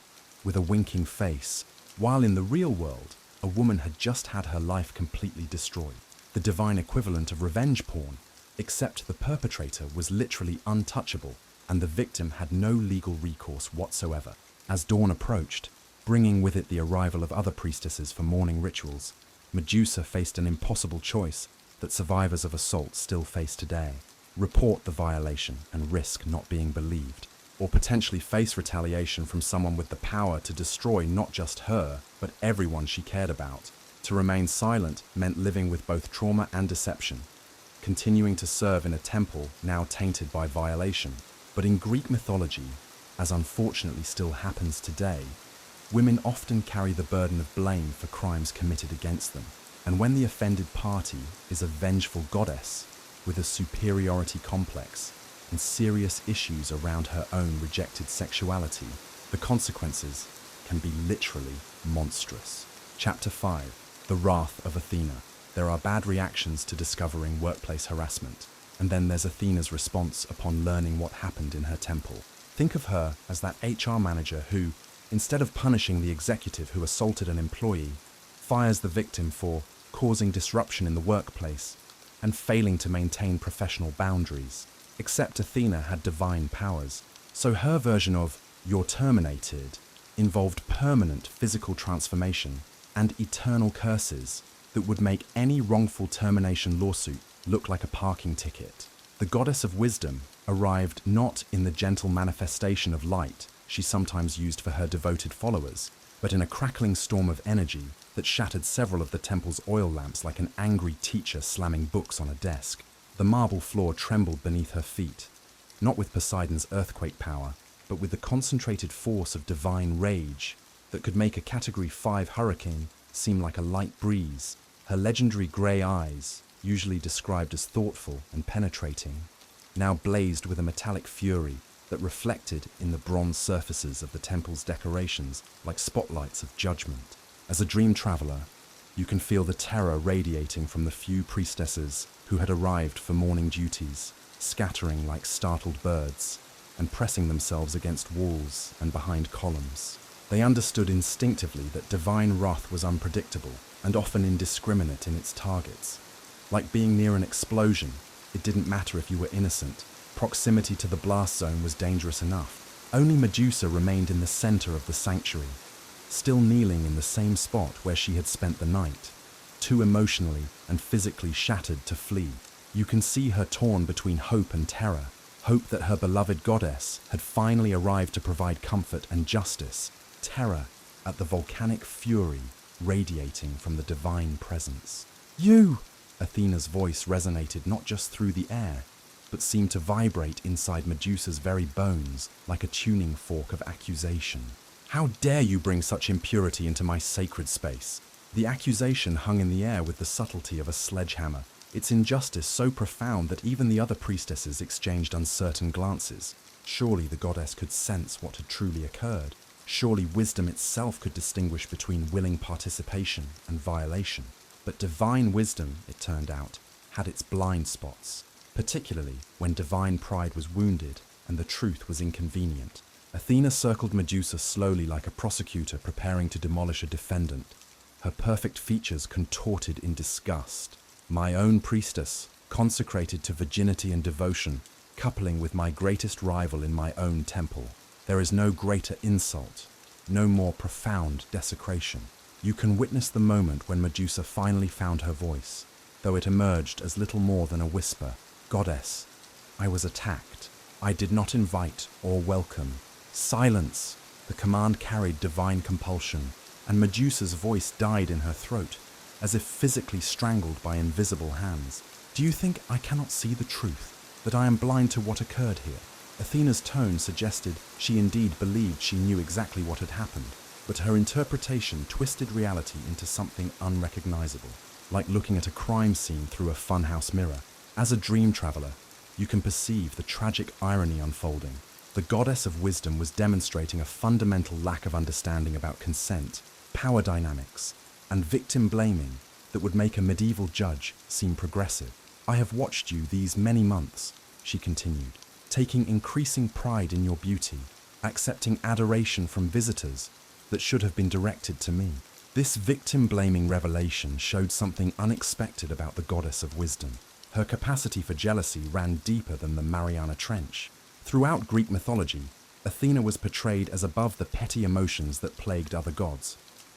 with a winking face, while in the real world, a woman had just had her life completely destroyed. The divine equivalent of revenge porn, except the perpetrator was literally untouchable and the victim had no legal recourse whatsoever. As dawn approached, bringing with it the arrival of other priestesses for morning rituals, Medusa faced an impossible choice that survivors of assault still face today: report the violation and risk not being believed, or potentially face retaliation from someone with the power to destroy not just her, but everyone she cared about. To remain silent meant living with both trauma and deception, continuing to serve in a temple now tainted by violation. But in Greek mythology, as unfortunately still happens today, women often carry the burden of blame for crimes committed against them. And when the offended party is a vengeful goddess with a superiority complex and serious issues around her own rejected sexuality, the consequences can be literally monstrous. Chapter 5. The Wrath of Athena. There are bad reactions to discovering workplace harassment, and then there's Athena's response upon learning what happened in her temple. Think of her as that HR manager who, instead of punishing the executive who assaulted an employee, fires the victim for causing disruption in the workplace and failing to maintain professional boundaries. Except Athena had divine powers, so her version of "you're terminated" involved permanent physical transformation and eternal curses that would make any wrongful termination lawsuit look like a parking ticket. The goddess of wisdom arrived not in the gentle manifestation of light she sometimes used for her devoted followers, but in a crackling storm of energy that shattered several of the temple's oil lamps like an angry teacher slamming books on a desk. The marble floor trembled beneath her feet, not with Poseidon's earthquake power, but with the concentrated force of divine rage that could make a Category 5 hurricane seem like a light breeze. Her legendary grey eyes, usually described as thoughtful and penetrating, now blazed with a metallic fury that reflected in the bronze surfaces of the temple's decorations like spotlights of judgment. As a dream traveler, You can feel the terror radiating from the few priestesses who had arrived for morning duties, scattering like startled birds and pressing themselves against walls and behind columns. They understood instinctively that divine wrath was unpredictable and often indiscriminate in its targets. Like being near an explosion, it didn't matter if you were innocent. Proximity to the blast zone was dangerous enough. Only Medusa remained in the center of the sanctuary, still kneeling in the same spot where she had spent the night, too emotionally and physically shattered to flee. You can see her torn between hope and terror, hope that her beloved goddess had finally arrived to provide comfort and justice, terror at the volcanic fury radiating from the divine presence. "You!" Athena's voice resonated not just through the air, but seemed to vibrate inside Medusa's very bones like a tuning fork of accusation. "How dare you bring such impurity into my sacred space?" The accusation hung in the air with the subtlety of a sledgehammer, its injustice so profound that even the other priestesses exchanged uncertain glances. Surely the goddess could sense what had truly occurred. Surely wisdom itself could distinguish between willing participation and violation. But divine wisdom, it turned out, had its blind spots, particularly when divine pride was wounded and the truth was inconvenient. Athena circled Medusa slowly like a prosecutor preparing to demolish a defendant, her perfect features contorted in disgust. "My own priestess, consecrated to virginity and devotion, coupling with my greatest rival in my own temple. There is no greater insult, no more profound desecration." You can witness the moment when Medusa finally found her voice, though it emerged as little more than a whisper. "Goddess, I was attacked. I did not invite or welcome." "Silence!" The command carried divine compulsion, and Medusa's voice died in her throat, as if physically strangled by invisible hands. "Do you think I cannot see the truth, that I am blind to what occurred here?" Athena's tone suggested she indeed believed she knew exactly what had happened, but her interpretation twisted reality into something unrecognizable, like looking at a crime scene through a funhouse mirror. As a dream traveler, you can perceive the tragic irony unfolding. The goddess of wisdom was demonstrating a fundamental lack of understanding about consent, power dynamics, and victim blaming that would make a medieval judge seem progressive. "I have watched you these many months," she continued, "taking increasing pride in your beauty, accepting adoration from visitors that should have been directed to me." This victim-blaming revelation showed something unexpected about the goddess of wisdom. Her capacity for jealousy ran deeper than the Mariana Trench. Throughout Greek mythology, Athena was portrayed as above the petty emotions that plagued other gods,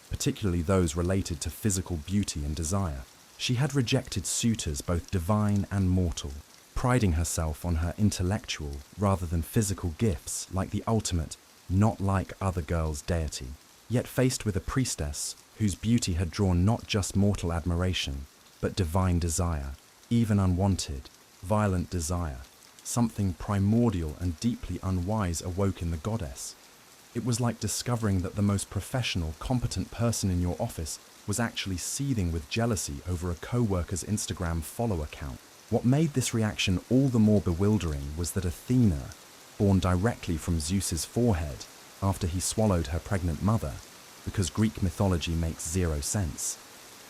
particularly those related to physical beauty and desire. She had rejected suitors both divine and mortal, priding herself on her intellectual rather than physical gifts like the ultimate, not like other girls deity. Yet faced with a priestess whose beauty had drawn not just mortal admiration, but divine desire, even unwanted, violent desire, something primordial and deeply unwise awoke in the goddess. It was like discovering that the most professional, competent person in your office was actually seething with jealousy over a co-worker's Instagram follower count. What made this reaction all the more bewildering was that Athena, born directly from Zeus's forehead after he swallowed her pregnant mother, because Greek mythology makes zero sense,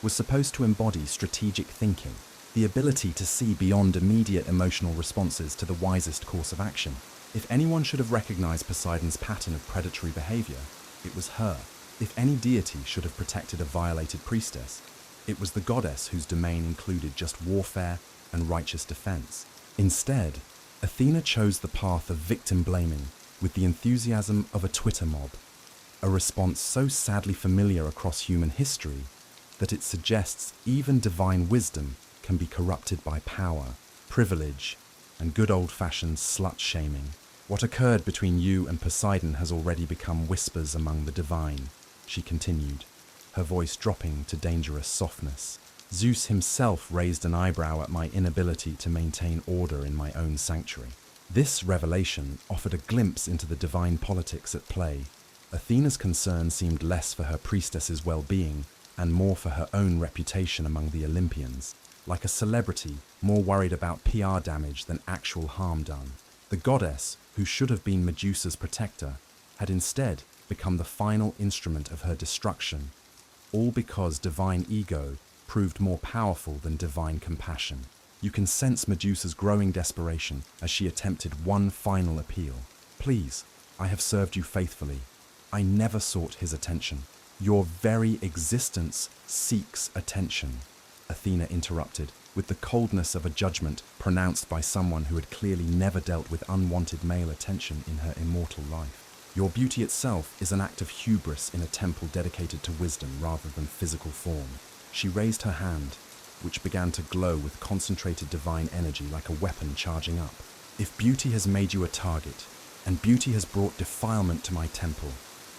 was supposed to embody strategic thinking, the ability to see beyond immediate emotional responses to the wisest course of action. If anyone should have recognized Poseidon's pattern of predatory behavior, it was her. If any deity should have protected a violated priestess, it was the goddess whose domain included just warfare and righteous defense. Instead, Athena chose the path of victim blaming with the enthusiasm of a Twitter mob, a response so sadly familiar across human history that it suggests even divine wisdom can be corrupted by power, privilege, and good old-fashioned slut-shaming. "What occurred between you and Poseidon has already become whispers among the divine," she continued, her voice dropping to dangerous softness. "Zeus himself raised an eyebrow at my inability to maintain order in my own sanctuary." This revelation offered a glimpse into the divine politics at play. Athena's concern seemed less for her priestess's well-being and more for her own reputation among the Olympians, like a celebrity more worried about PR damage than actual harm done. The goddess, who should have been Medusa's protector, had instead become the final instrument of her destruction, all because divine ego proved more powerful than divine compassion. You can sense Medusa's growing desperation as she attempted one final appeal. Please, I have served you faithfully. I never sought his attention. Your very existence seeks attention, Athena interrupted, with the coldness of a judgment pronounced by someone who had clearly never dealt with unwanted male attention in her immortal life. Your beauty itself is an act of hubris in a temple dedicated to wisdom rather than physical form. She raised her hand, which began to glow with concentrated divine energy like a weapon charging up. If beauty has made you a target, and beauty has brought defilement to my temple,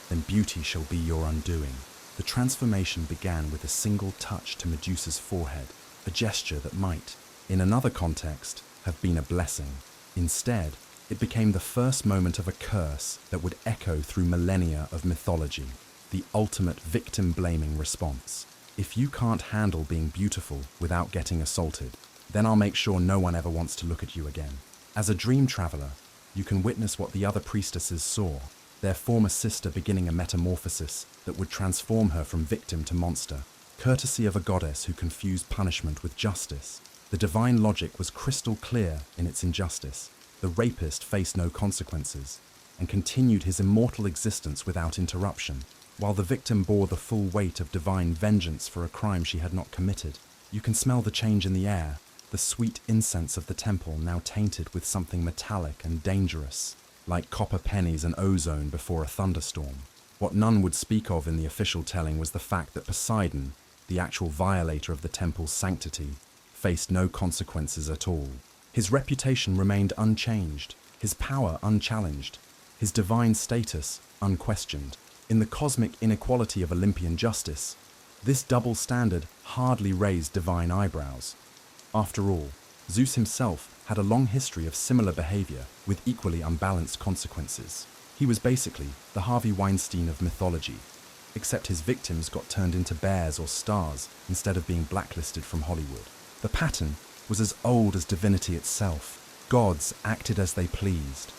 then beauty shall be your undoing. The transformation began with a single touch to Medusa's forehead, a gesture that might, in another context, have been a blessing. Instead, it became the first moment of a curse that would echo through millennia of mythology, the ultimate victim-blaming response. If you can't handle being beautiful without getting assaulted, then I'll make sure no one ever wants to look at you again. As a dream traveler, you can witness what the other priestesses saw, their former sister beginning a metamorphosis that would transform her from victim to monster, courtesy of a goddess who confused punishment with justice. The divine logic was crystal clear in its injustice. The rapist faced no consequences and continued his immortal existence without interruption, while the victim bore the full weight of divine vengeance for a crime she had not committed. You can smell the change in the air, the sweet incense of the temple now tainted with something metallic and dangerous, like copper pennies and ozone before a thunderstorm. What none would speak of in the official telling was the fact that Poseidon, the actual violator of the temple's sanctity, faced no consequences at all. His reputation remained unchanged, his power unchallenged, his divine status unquestioned. In the cosmic inequality of Olympian justice, this double standard hardly raised divine eyebrows. After all, Zeus himself had a long history of similar behavior with equally unbalanced consequences. He was basically the Harvey Weinstein of mythology, except his victims got turned into bears or stars instead of being blacklisted from Hollywood. The pattern was as old as divinity itself. Gods acted as they pleased,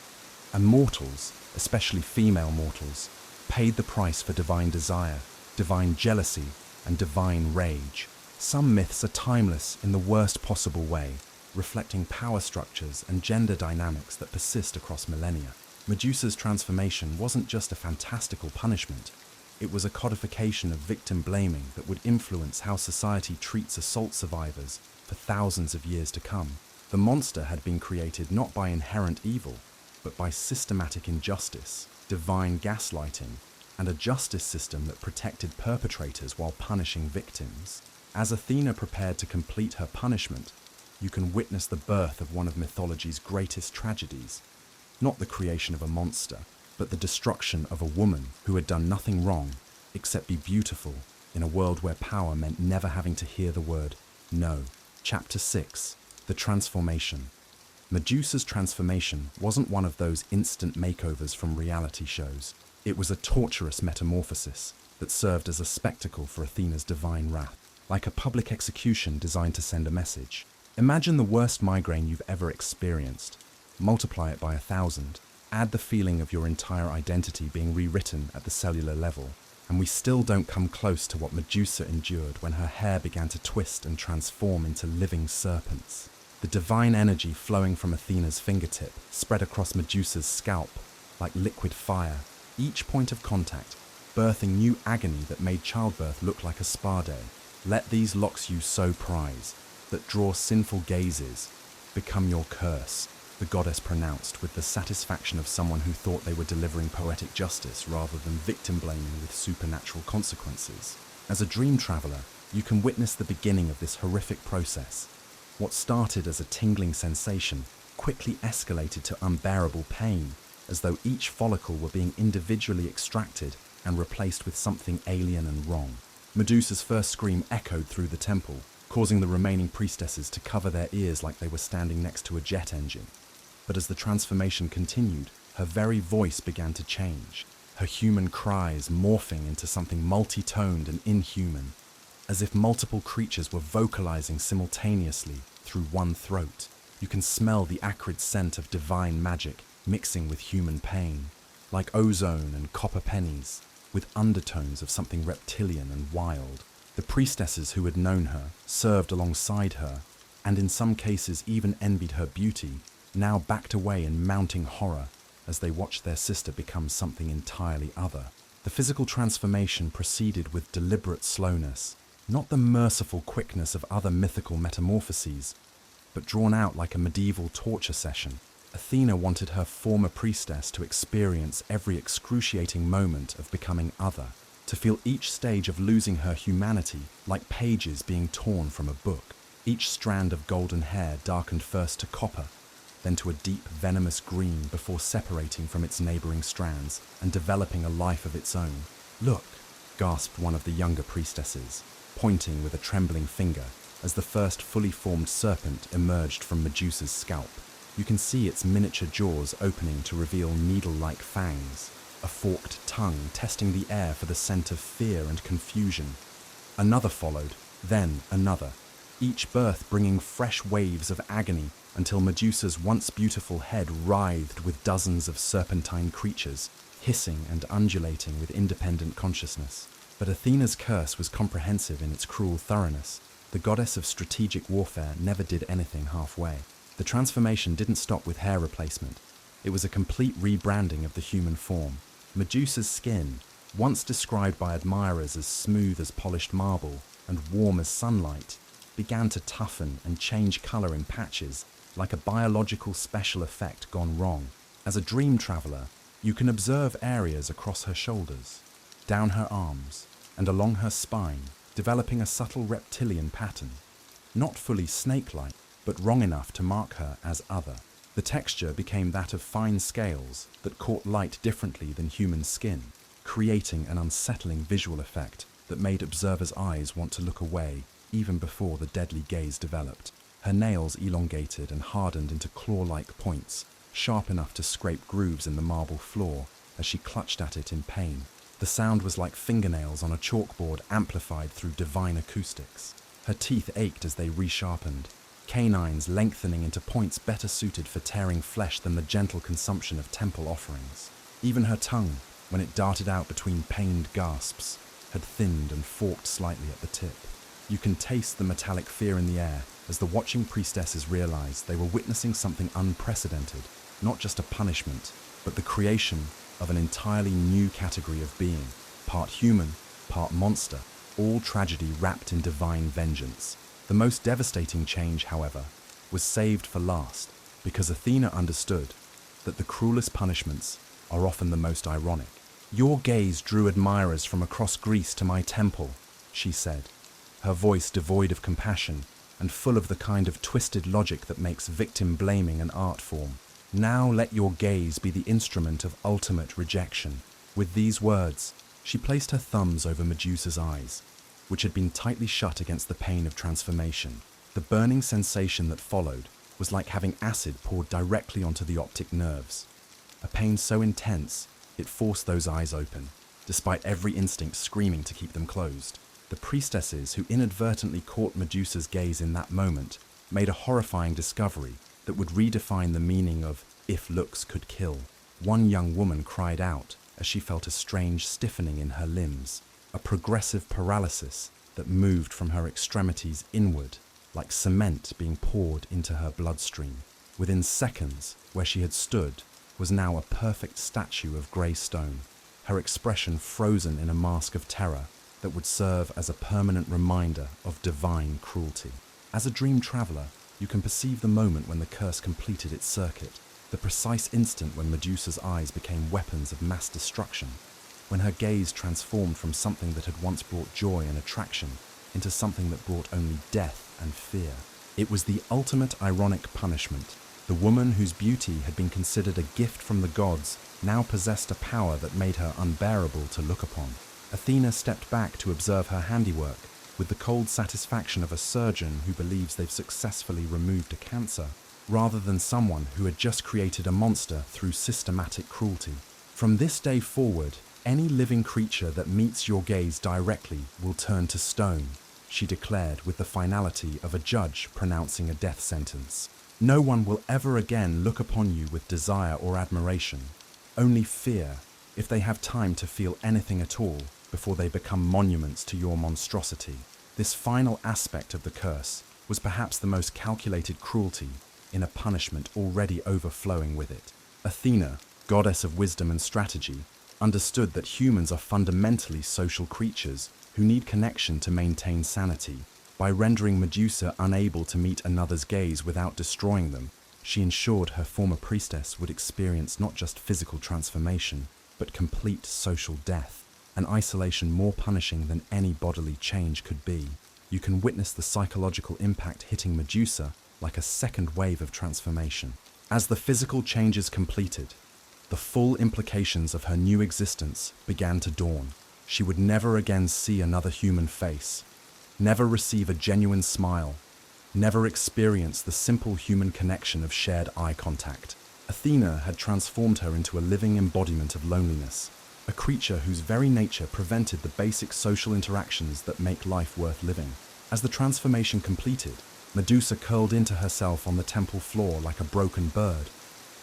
and mortals, especially female mortals, paid the price for divine desire, divine jealousy, and divine rage. Some myths are timeless in the worst possible way, reflecting power structures and gender dynamics that persist across millennia. Medusa's transformation wasn't just a fantastical punishment, it was a codification of victim blaming that would influence how society treats assault survivors for thousands of years to come. The monster had been created not by inherent evil, but by systematic injustice, divine gaslighting, and a justice system that protected perpetrators while punishing victims. As Athena prepared to complete her punishment, you can witness the birth of one of mythology's greatest tragedies. Not the creation of a monster, but the destruction of a woman who had done nothing wrong except be beautiful in a world where power meant never having to hear the word no. Chapter 6. The Transformation. Medusa's transformation wasn't one of those instant makeovers from reality shows. It was a torturous metamorphosis that served as a spectacle for Athena's divine wrath, like a public execution designed to send a message. Imagine the worst migraine you've ever experienced. Multiply it by 1,000. Add the feeling of your entire identity being rewritten at the cellular level, and we still don't come close to what Medusa endured when her hair began to twist and transform into living serpents. The divine energy flowing from Athena's fingertip spread across Medusa's scalp like liquid fire, each point of contact birthing new agony that made childbirth look like a spa day. Let these locks you so prize, that draw sinful gazes, become your curse, the goddess pronounced with the satisfaction of someone who thought they were delivering poetic justice rather than victim blaming with supernatural consequences. As a dream traveler, you can witness the beginning of this horrific process. What started as a tingling sensation quickly escalated to unbearable pain, as though each follicle were being individually extracted and replaced with something alien and wrong. Medusa's first scream echoed through the temple, causing the remaining priestesses to cover their ears like they were standing next to a jet engine. But as the transformation continued, her very voice began to change, her human cries morphing into something multi-toned and inhuman, as if multiple creatures were vocalizing simultaneously through one throat. You can smell the acrid scent of divine magic mixing with human pain, like ozone and copper pennies. with undertones of something reptilian and wild. The priestesses who had known her, served alongside her, and in some cases even envied her beauty, now backed away in mounting horror as they watched their sister become something entirely other. The physical transformation proceeded with deliberate slowness, not the merciful quickness of other mythical metamorphoses, but drawn out like a medieval torture session. Athena wanted her former priestess to experience every excruciating moment of becoming other, to feel each stage of losing her humanity like pages being torn from a book. Each strand of golden hair darkened first to copper, then to a deep, venomous green before separating from its neighboring strands and developing a life of its own. "Look," gasped one of the younger priestesses, pointing with a trembling finger as the first fully formed serpent emerged from Medusa's scalp. You can see its miniature jaws opening to reveal needle-like fangs, a forked tongue testing the air for the scent of fear and confusion. Another followed, then another, each birth bringing fresh waves of agony until Medusa's once beautiful head writhed with dozens of serpentine creatures, hissing and undulating with independent consciousness. But Athena's curse was comprehensive in its cruel thoroughness. The goddess of strategic warfare never did anything halfway. The transformation didn't stop with hair replacement. It was a complete rebranding of the human form. Medusa's skin, once described by admirers as smooth as polished marble and warm as sunlight, began to toughen and change color in patches, like a biological special effect gone wrong. As a dream traveler, you can observe areas across her shoulders, down her arms, and along her spine, developing a subtle reptilian pattern. Not fully snake-like, but wrong enough to mark her as other. The texture became that of fine scales that caught light differently than human skin, creating an unsettling visual effect that made observers' eyes want to look away even before the deadly gaze developed. Her nails elongated and hardened into claw-like points, sharp enough to scrape grooves in the marble floor as she clutched at it in pain. The sound was like fingernails on a chalkboard amplified through divine acoustics. Her teeth ached as they resharpened, canines lengthening into points better suited for tearing flesh than the gentle consumption of temple offerings. Even her tongue, when it darted out between pained gasps, had thinned and forked slightly at the tip. You can taste the metallic fear in the air as the watching priestesses realized they were witnessing something unprecedented, not just a punishment, but the creation of an entirely new category of being, part human, part monster, all tragedy wrapped in divine vengeance. The most devastating change, however, was saved for last, because Athena understood that the cruelest punishments are often the most ironic. "Your gaze drew admirers from across Greece to my temple," she said, her voice devoid of compassion and full of the kind of twisted logic that makes victim blaming an art form. "Now let your gaze be the instrument of ultimate rejection." With these words, she placed her thumbs over Medusa's eyes, which had been tightly shut against the pain of transformation. The burning sensation that followed was like having acid poured directly onto the optic nerves. A pain so intense, it forced those eyes open, despite every instinct screaming to keep them closed. The priestesses who inadvertently caught Medusa's gaze in that moment made a horrifying discovery that would redefine the meaning of "if looks could kill." One young woman cried out as she felt a strange stiffening in her limbs, a progressive paralysis that moved from her extremities inward, like cement being poured into her bloodstream. Within seconds, where she had stood was now a perfect statue of grey stone, her expression frozen in a mask of terror that would serve as a permanent reminder of divine cruelty. As a dream traveler, you can perceive the moment when the curse completed its circuit, the precise instant when Medusa's eyes became weapons of mass destruction, when her gaze transformed from something that had once brought joy and attraction into something that brought only death and fear. It was the ultimate ironic punishment. The woman whose beauty had been considered a gift from the gods now possessed a power that made her unbearable to look upon. Athena stepped back to observe her handiwork with the cold satisfaction of a surgeon who believes they've successfully removed a cancer, rather than someone who had just created a monster through systematic cruelty. "From this day forward, any living creature that meets your gaze directly will turn to stone," she declared with the finality of a judge pronouncing a death sentence. "No one will ever again look upon you with desire or admiration, only fear, if they have time to feel anything at all before they become monuments to your monstrosity. This final aspect of the curse was perhaps the most calculated cruelty in a punishment already overflowing with it. Athena, goddess of wisdom and strategy, understood that humans are fundamentally social creatures who need connection to maintain sanity. By rendering Medusa unable to meet another's gaze without destroying them, she ensured her former priestess would experience not just physical transformation, but complete social death, an isolation more punishing than any bodily change could be. You can witness the psychological impact hitting Medusa like a second wave of transformation. As the physical changes completed, the full implications of her new existence began to dawn. She would never again see another human face, never receive a genuine smile, never experience the simple human connection of shared eye contact. Athena had transformed her into a living embodiment of loneliness, a creature whose very nature prevented the basic social interactions that make life worth living. As the transformation completed, Medusa curled into herself on the temple floor like a broken bird,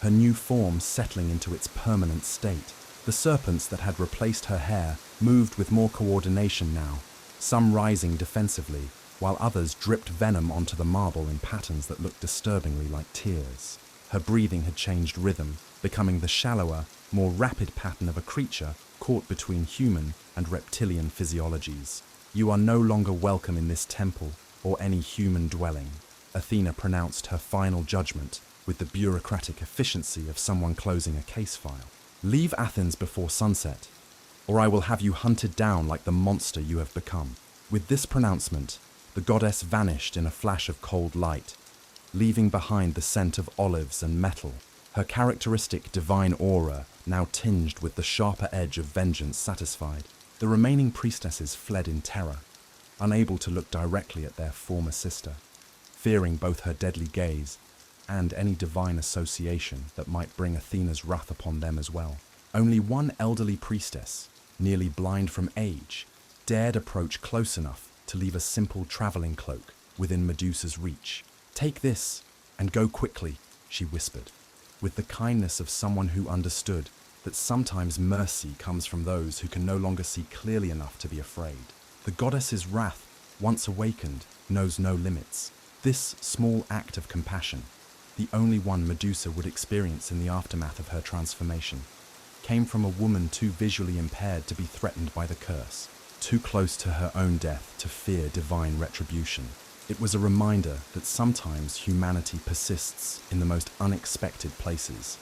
her new form settling into its permanent state. The serpents that had replaced her hair moved with more coordination now, some rising defensively, while others dripped venom onto the marble in patterns that looked disturbingly like tears. Her breathing had changed rhythm, becoming the shallower, more rapid pattern of a creature caught between human and reptilian physiologies. "You are no longer welcome in this temple or any human dwelling," Athena pronounced her final judgment with the bureaucratic efficiency of someone closing a case file. "Leave Athens before sunset, or I will have you hunted down like the monster you have become." With this pronouncement, the goddess vanished in a flash of cold light, leaving behind the scent of olives and metal, her characteristic divine aura now tinged with the sharper edge of vengeance satisfied. The remaining priestesses fled in terror, unable to look directly at their former sister, fearing both her deadly gaze and any divine association that might bring Athena's wrath upon them as well. Only one elderly priestess, nearly blind from age, dared approach close enough to leave a simple traveling cloak within Medusa's reach. "Take this and go quickly," she whispered, with the kindness of someone who understood that sometimes mercy comes from those who can no longer see clearly enough to be afraid. The goddess's wrath, once awakened, knows no limits. This small act of compassion, the only one Medusa would experience in the aftermath of her transformation, came from a woman too visually impaired to be threatened by the curse, too close to her own death to fear divine retribution. It was a reminder that sometimes humanity persists in the most unexpected places,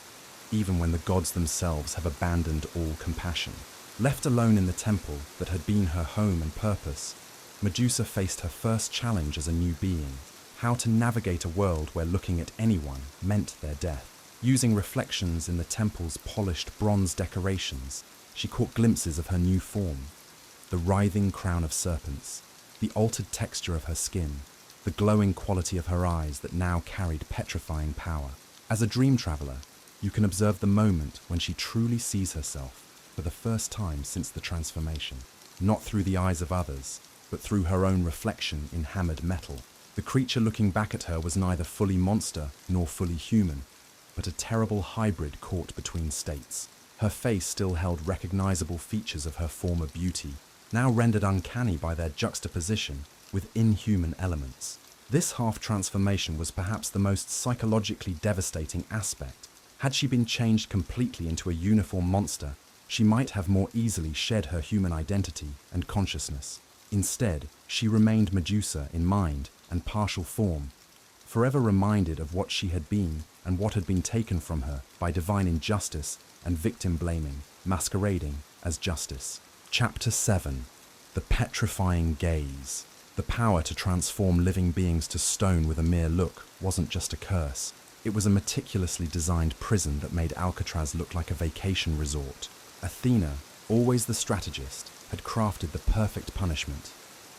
even when the gods themselves have abandoned all compassion. Left alone in the temple that had been her home and purpose, Medusa faced her first challenge as a new being: how to navigate a world where looking at anyone meant their death. Using reflections in the temple's polished bronze decorations, she caught glimpses of her new form: the writhing crown of serpents, the altered texture of her skin, the glowing quality of her eyes that now carried petrifying power. As a dream traveler, you can observe the moment when she truly sees herself for the first time since the transformation, not through the eyes of others, but through her own reflection in hammered metal. The creature looking back at her was neither fully monster nor fully human, but a terrible hybrid caught between states. Her face still held recognizable features of her former beauty, now rendered uncanny by their juxtaposition with inhuman elements. This half-transformation was perhaps the most psychologically devastating aspect. Had she been changed completely into a uniform monster, she might have more easily shed her human identity and consciousness. Instead, she remained Medusa in mind and partial form, forever reminded of what she had been and what had been taken from her by divine injustice and victim blaming, masquerading as justice. Chapter 7. The Petrifying Gaze. The power to transform living beings to stone with a mere look wasn't just a curse. It was a meticulously designed prison that made Alcatraz look like a vacation resort. Athena, always the strategist, had crafted the perfect punishment.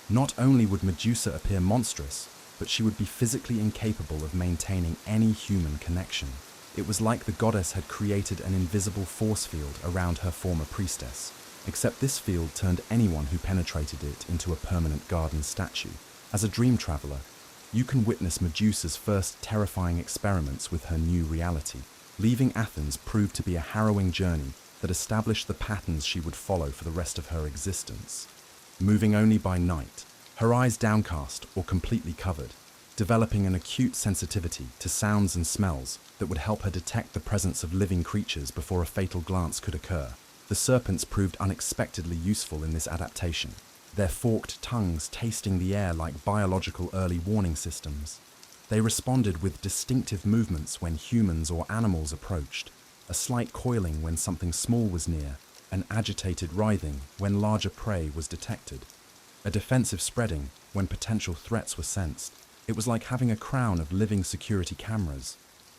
Not only would Medusa appear monstrous, but she would be physically incapable of maintaining any human connection. It was like the goddess had created an invisible force field around her former priestess, except this field turned anyone who penetrated it into a permanent garden statue. As a dream traveler, you can witness Medusa's first terrifying experiments with her new reality. Leaving Athens proved to be a harrowing journey that established the patterns she would follow for the rest of her existence. Moving only by night, her eyes downcast or completely covered, developing an acute sensitivity to sounds and smells that would help her detect the presence of living creatures before a fatal glance could occur. The serpents proved unexpectedly useful in this adaptation, their forked tongues tasting the air like biological early warning systems. They responded with distinctive movements when humans or animals approached, a slight coiling when something small was near, an agitated writhing when larger prey was detected, a defensive spreading when potential threats were sensed. It was like having a crown of living security cameras,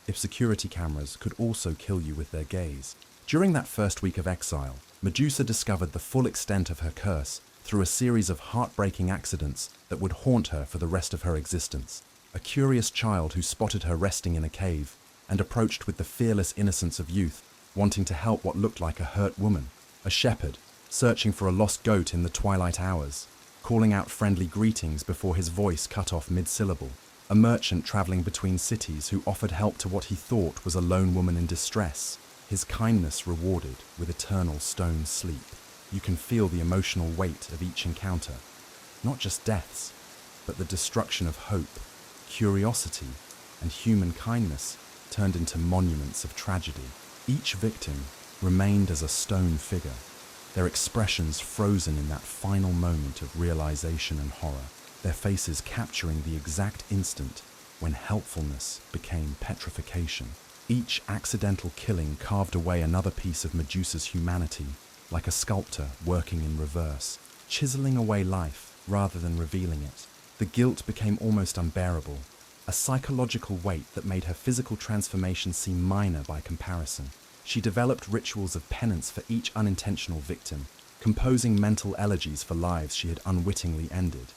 if security cameras could also kill you with their gaze. During that first week of exile, Medusa discovered the full extent of her curse through a series of heartbreaking accidents that would haunt her for the rest of her existence. A curious child who spotted her resting in a cave and approached with the fearless innocence of youth, wanting to help what looked like a hurt woman. A shepherd, searching for a lost goat in the twilight hours, calling out friendly greetings before his voice cut off mid-syllable. A merchant traveling between cities who offered help to what he thought was a lone woman in distress, his kindness rewarded with eternal stone sleep. You can feel the emotional weight of each encounter, not just deaths, but the destruction of hope, curiosity, and human kindness turned into monuments of tragedy. Each victim remained as a stone figure, their expressions frozen in that final moment of realization and horror, their faces capturing the exact instant when helpfulness became petrification. Each accidental killing carved away another piece of Medusa's humanity, like a sculptor working in reverse, chiseling away life rather than revealing it. The guilt became almost unbearable, a psychological weight that made her physical transformation seem minor by comparison. She developed rituals of penance for each unintentional victim, composing mental elegies for lives she had unwittingly ended,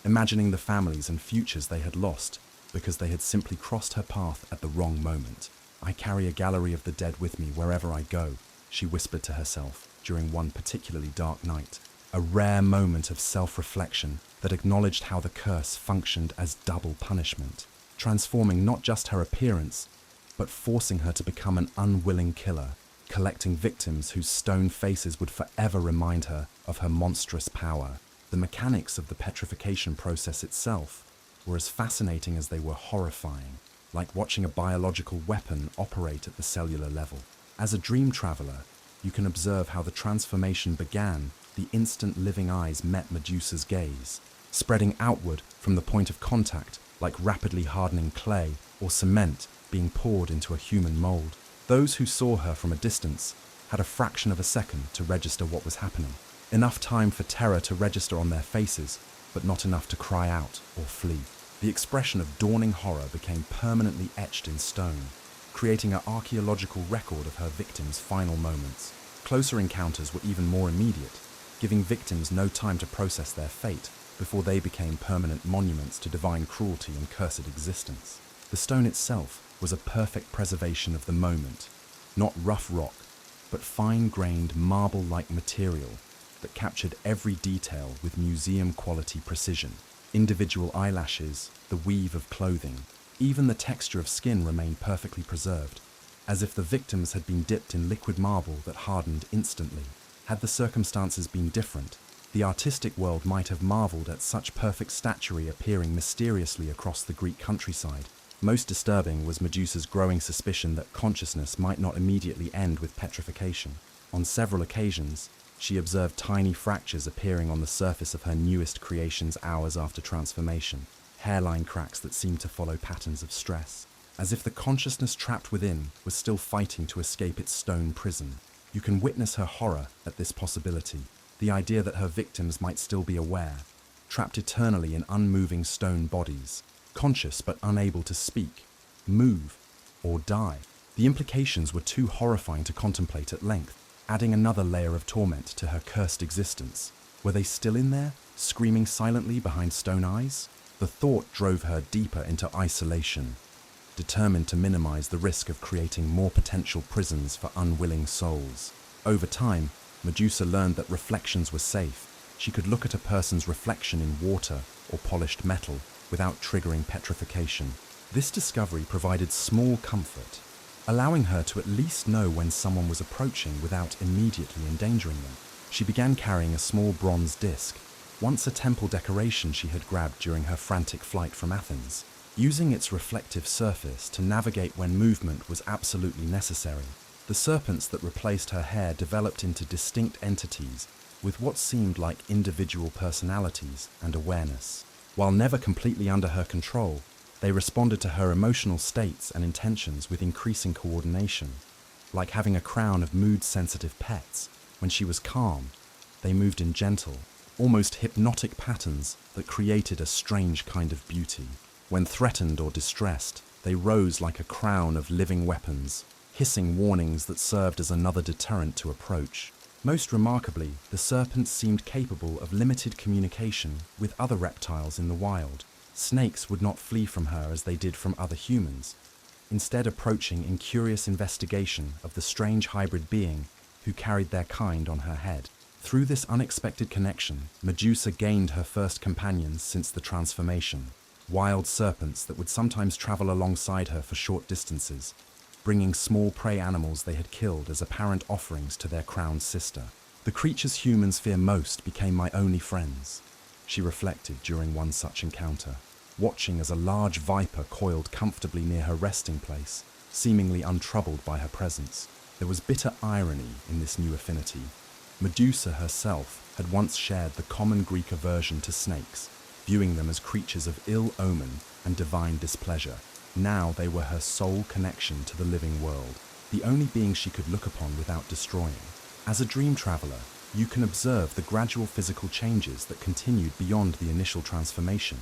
imagining the families and futures they had lost because they had simply crossed her path at the wrong moment. "I carry a gallery of the dead with me wherever I go," she whispered to herself during one particularly dark night, a rare moment of self-reflection that acknowledged how the curse functioned as double punishment, transforming not just her appearance, but forcing her to become an unwilling killer, collecting victims whose stone faces would forever remind her of her monstrous power. The mechanics of the petrification process itself were as fascinating as they were horrifying, like watching a biological weapon operate at the cellular level. As a dream traveler, you can observe how the transformation began the instant living eyes met Medusa's gaze, spreading outward from the point of contact like rapidly hardening clay or cement being poured into a human mold. Those who saw her from a distance had a fraction of a second to register what was happening. Enough time for terror to register on their faces, but not enough to cry out or flee. The expression of dawning horror became permanently etched in stone, creating an archaeological record of her victims' final moments. Closer encounters were even more immediate, giving victims no time to process their fate before they became permanent monuments to divine cruelty and cursed existence. The stone itself was a perfect preservation of the moment, not rough rock, but fine-grained marble-like material that captured every detail with museum-quality precision. Individual eyelashes, the weave of clothing, even the texture of skin remained perfectly preserved, as if the victims had been dipped in liquid marble that hardened instantly. Had the circumstances been different, the artistic world might have marveled at such perfect statuary appearing mysteriously across the Greek countryside. Most disturbing was Medusa's growing suspicion that consciousness might not immediately end with petrification. On several occasions, she observed tiny fractures appearing on the surface of her newest creations hours after transformation, hairline cracks that seemed to follow patterns of stress, as if the consciousness trapped within was still fighting to escape its stone prison. You can witness her horror at this possibility, the idea that her victims might still be aware, trapped eternally in unmoving stone bodies, conscious but unable to speak, move, or die. The implications were too horrifying to contemplate at length, adding another layer of torment to her cursed existence. Were they still in there, screaming silently behind stone eyes? The thought drove her deeper into isolation, determined to minimize the risk of creating more potential prisons for unwilling souls. Over time, Medusa learned that reflections were safe. She could look at a person's reflection in water or polished metal without triggering petrification. This discovery provided small comfort, allowing her to at least know when someone was approaching without immediately endangering them. She began carrying a small bronze disc, once a temple decoration she had grabbed during her frantic flight from Athens, using its reflective surface to navigate when movement was absolutely necessary. The serpents that replaced her hair developed into distinct entities with what seemed like individual personalities and awareness. While never completely under her control, they responded to her emotional states and intentions with increasing coordination. Like having a crown of mood-sensitive pets, when she was calm, they moved in gentle, almost hypnotic patterns that created a strange kind of beauty. When threatened or distressed, they rose like a crown of living weapons, hissing warnings that served as another deterrent to approach. Most remarkably, the serpent seemed capable of limited communication with other reptiles in the wild. Snakes would not flee from her as they did from other humans, instead approaching in curious investigation of the strange hybrid being who carried their kind on her head. Through this unexpected connection, Medusa gained her first companions since the transformation, wild serpents that would sometimes travel alongside her for short distances, bringing small prey animals they had killed as apparent offerings to their crowned sister. The creatures humans fear most became my only friends, she reflected during one such encounter, watching as a large viper coiled comfortably near her resting place, seemingly untroubled by her presence. There was bitter irony in this new affinity. Medusa herself had once shared the common Greek aversion to snakes, viewing them as creatures of ill omen and divine displeasure. Now they were her sole connection to the living world, the only being she could look upon without destroying. As a dream traveler, you can observe the gradual physical changes that continued beyond the initial transformation.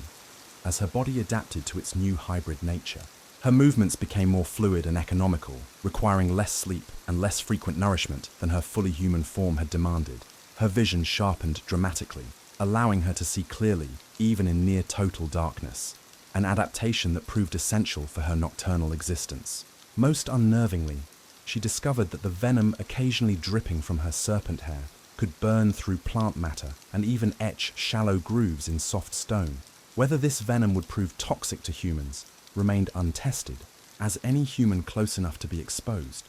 As her body adapted to its new hybrid nature, her movements became more fluid and economical, requiring less sleep and less frequent nourishment than her fully human form had demanded. Her vision sharpened dramatically, allowing her to see clearly, even in near total darkness, an adaptation that proved essential for her nocturnal existence. Most unnervingly, she discovered that the venom occasionally dripping from her serpent hair could burn through plant matter and even etch shallow grooves in soft stone. Whether this venom would prove toxic to humans remained untested, as any human close enough to be exposed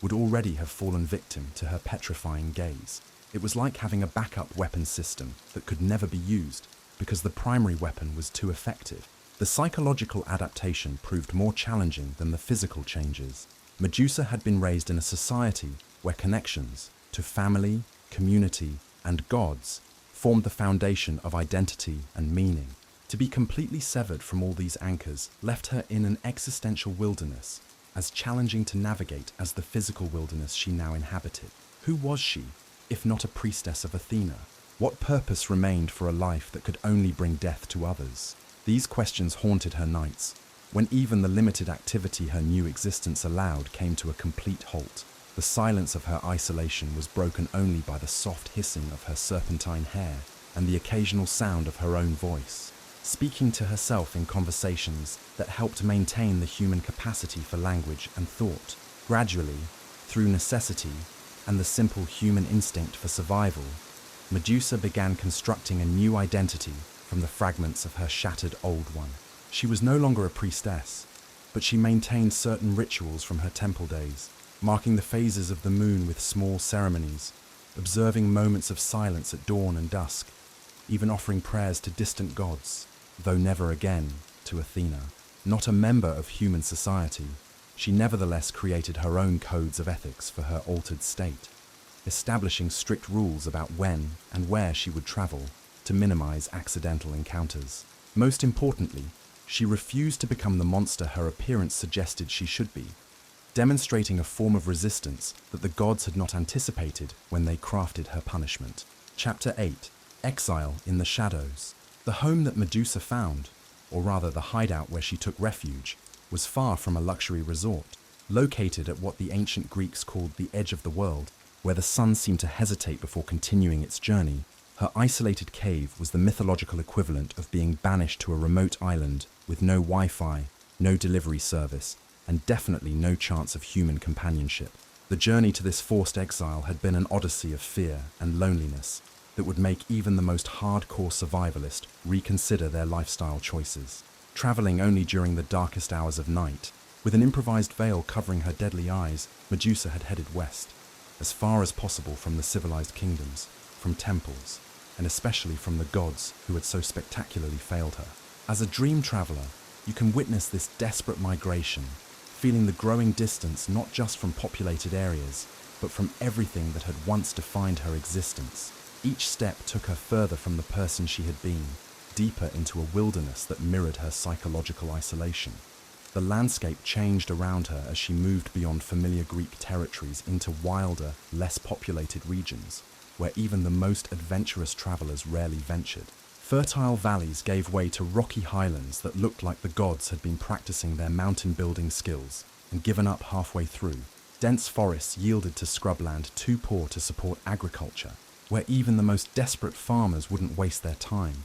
would already have fallen victim to her petrifying gaze. It was like having a backup weapon system that could never be used because the primary weapon was too effective. The psychological adaptation proved more challenging than the physical changes. Medusa had been raised in a society where connections to family, community, and gods formed the foundation of identity and meaning. To be completely severed from all these anchors left her in an existential wilderness, as challenging to navigate as the physical wilderness she now inhabited. Who was she, if not a priestess of Athena? What purpose remained for a life that could only bring death to others? These questions haunted her nights, when even the limited activity her new existence allowed came to a complete halt. The silence of her isolation was broken only by the soft hissing of her serpentine hair and the occasional sound of her own voice, speaking to herself in conversations that helped maintain the human capacity for language and thought. Gradually, through necessity and the simple human instinct for survival, Medusa began constructing a new identity from the fragments of her shattered old one. She was no longer a priestess, but she maintained certain rituals from her temple days, marking the phases of the moon with small ceremonies, observing moments of silence at dawn and dusk, even offering prayers to distant gods, though never again to Athena. Not a member of human society, she nevertheless created her own codes of ethics for her altered state, establishing strict rules about when and where she would travel to minimize accidental encounters. Most importantly, she refused to become the monster her appearance suggested she should be, demonstrating a form of resistance that the gods had not anticipated when they crafted her punishment. Chapter 8. Exile in the Shadows. The home that Medusa found, or rather the hideout where she took refuge, was far from a luxury resort. Located at what the ancient Greeks called the edge of the world, where the sun seemed to hesitate before continuing its journey, her isolated cave was the mythological equivalent of being banished to a remote island with no Wi-Fi, no delivery service, and definitely no chance of human companionship. The journey to this forced exile had been an odyssey of fear and loneliness that would make even the most hardcore survivalist reconsider their lifestyle choices. Traveling only during the darkest hours of night, With an improvised veil covering her deadly eyes, Medusa had headed west, as far as possible from the civilized kingdoms, from temples, and especially from the gods who had so spectacularly failed her. As a dream traveler, you can witness this desperate migration, feeling the growing distance not just from populated areas, but from everything that had once defined her existence. Each step took her further from the person she had been, deeper into a wilderness that mirrored her psychological isolation. The landscape changed around her as she moved beyond familiar Greek territories into wilder, less populated regions, where even the most adventurous travelers rarely ventured. Fertile valleys gave way to rocky highlands that looked like the gods had been practicing their mountain-building skills and given up halfway through. Dense forests yielded to scrubland too poor to support agriculture, where even the most desperate farmers wouldn't waste their time.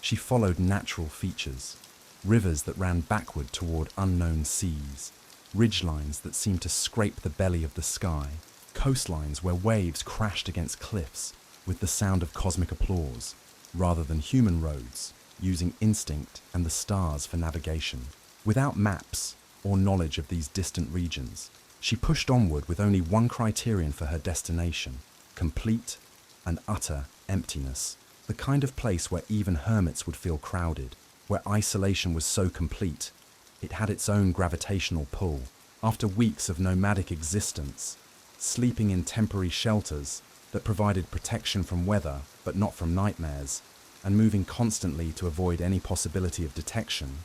She followed natural features, rivers that ran backward toward unknown seas, ridgelines that seemed to scrape the belly of the sky, coastlines where waves crashed against cliffs with the sound of cosmic applause, rather than human roads, using instinct and the stars for navigation. Without maps or knowledge of these distant regions, she pushed onward with only one criterion for her destination: complete and utter emptiness. The kind of place where even hermits would feel crowded, where isolation was so complete, it had its own gravitational pull. After weeks of nomadic existence, sleeping in temporary shelters that provided protection from weather but not from nightmares, and moving constantly to avoid any possibility of detection,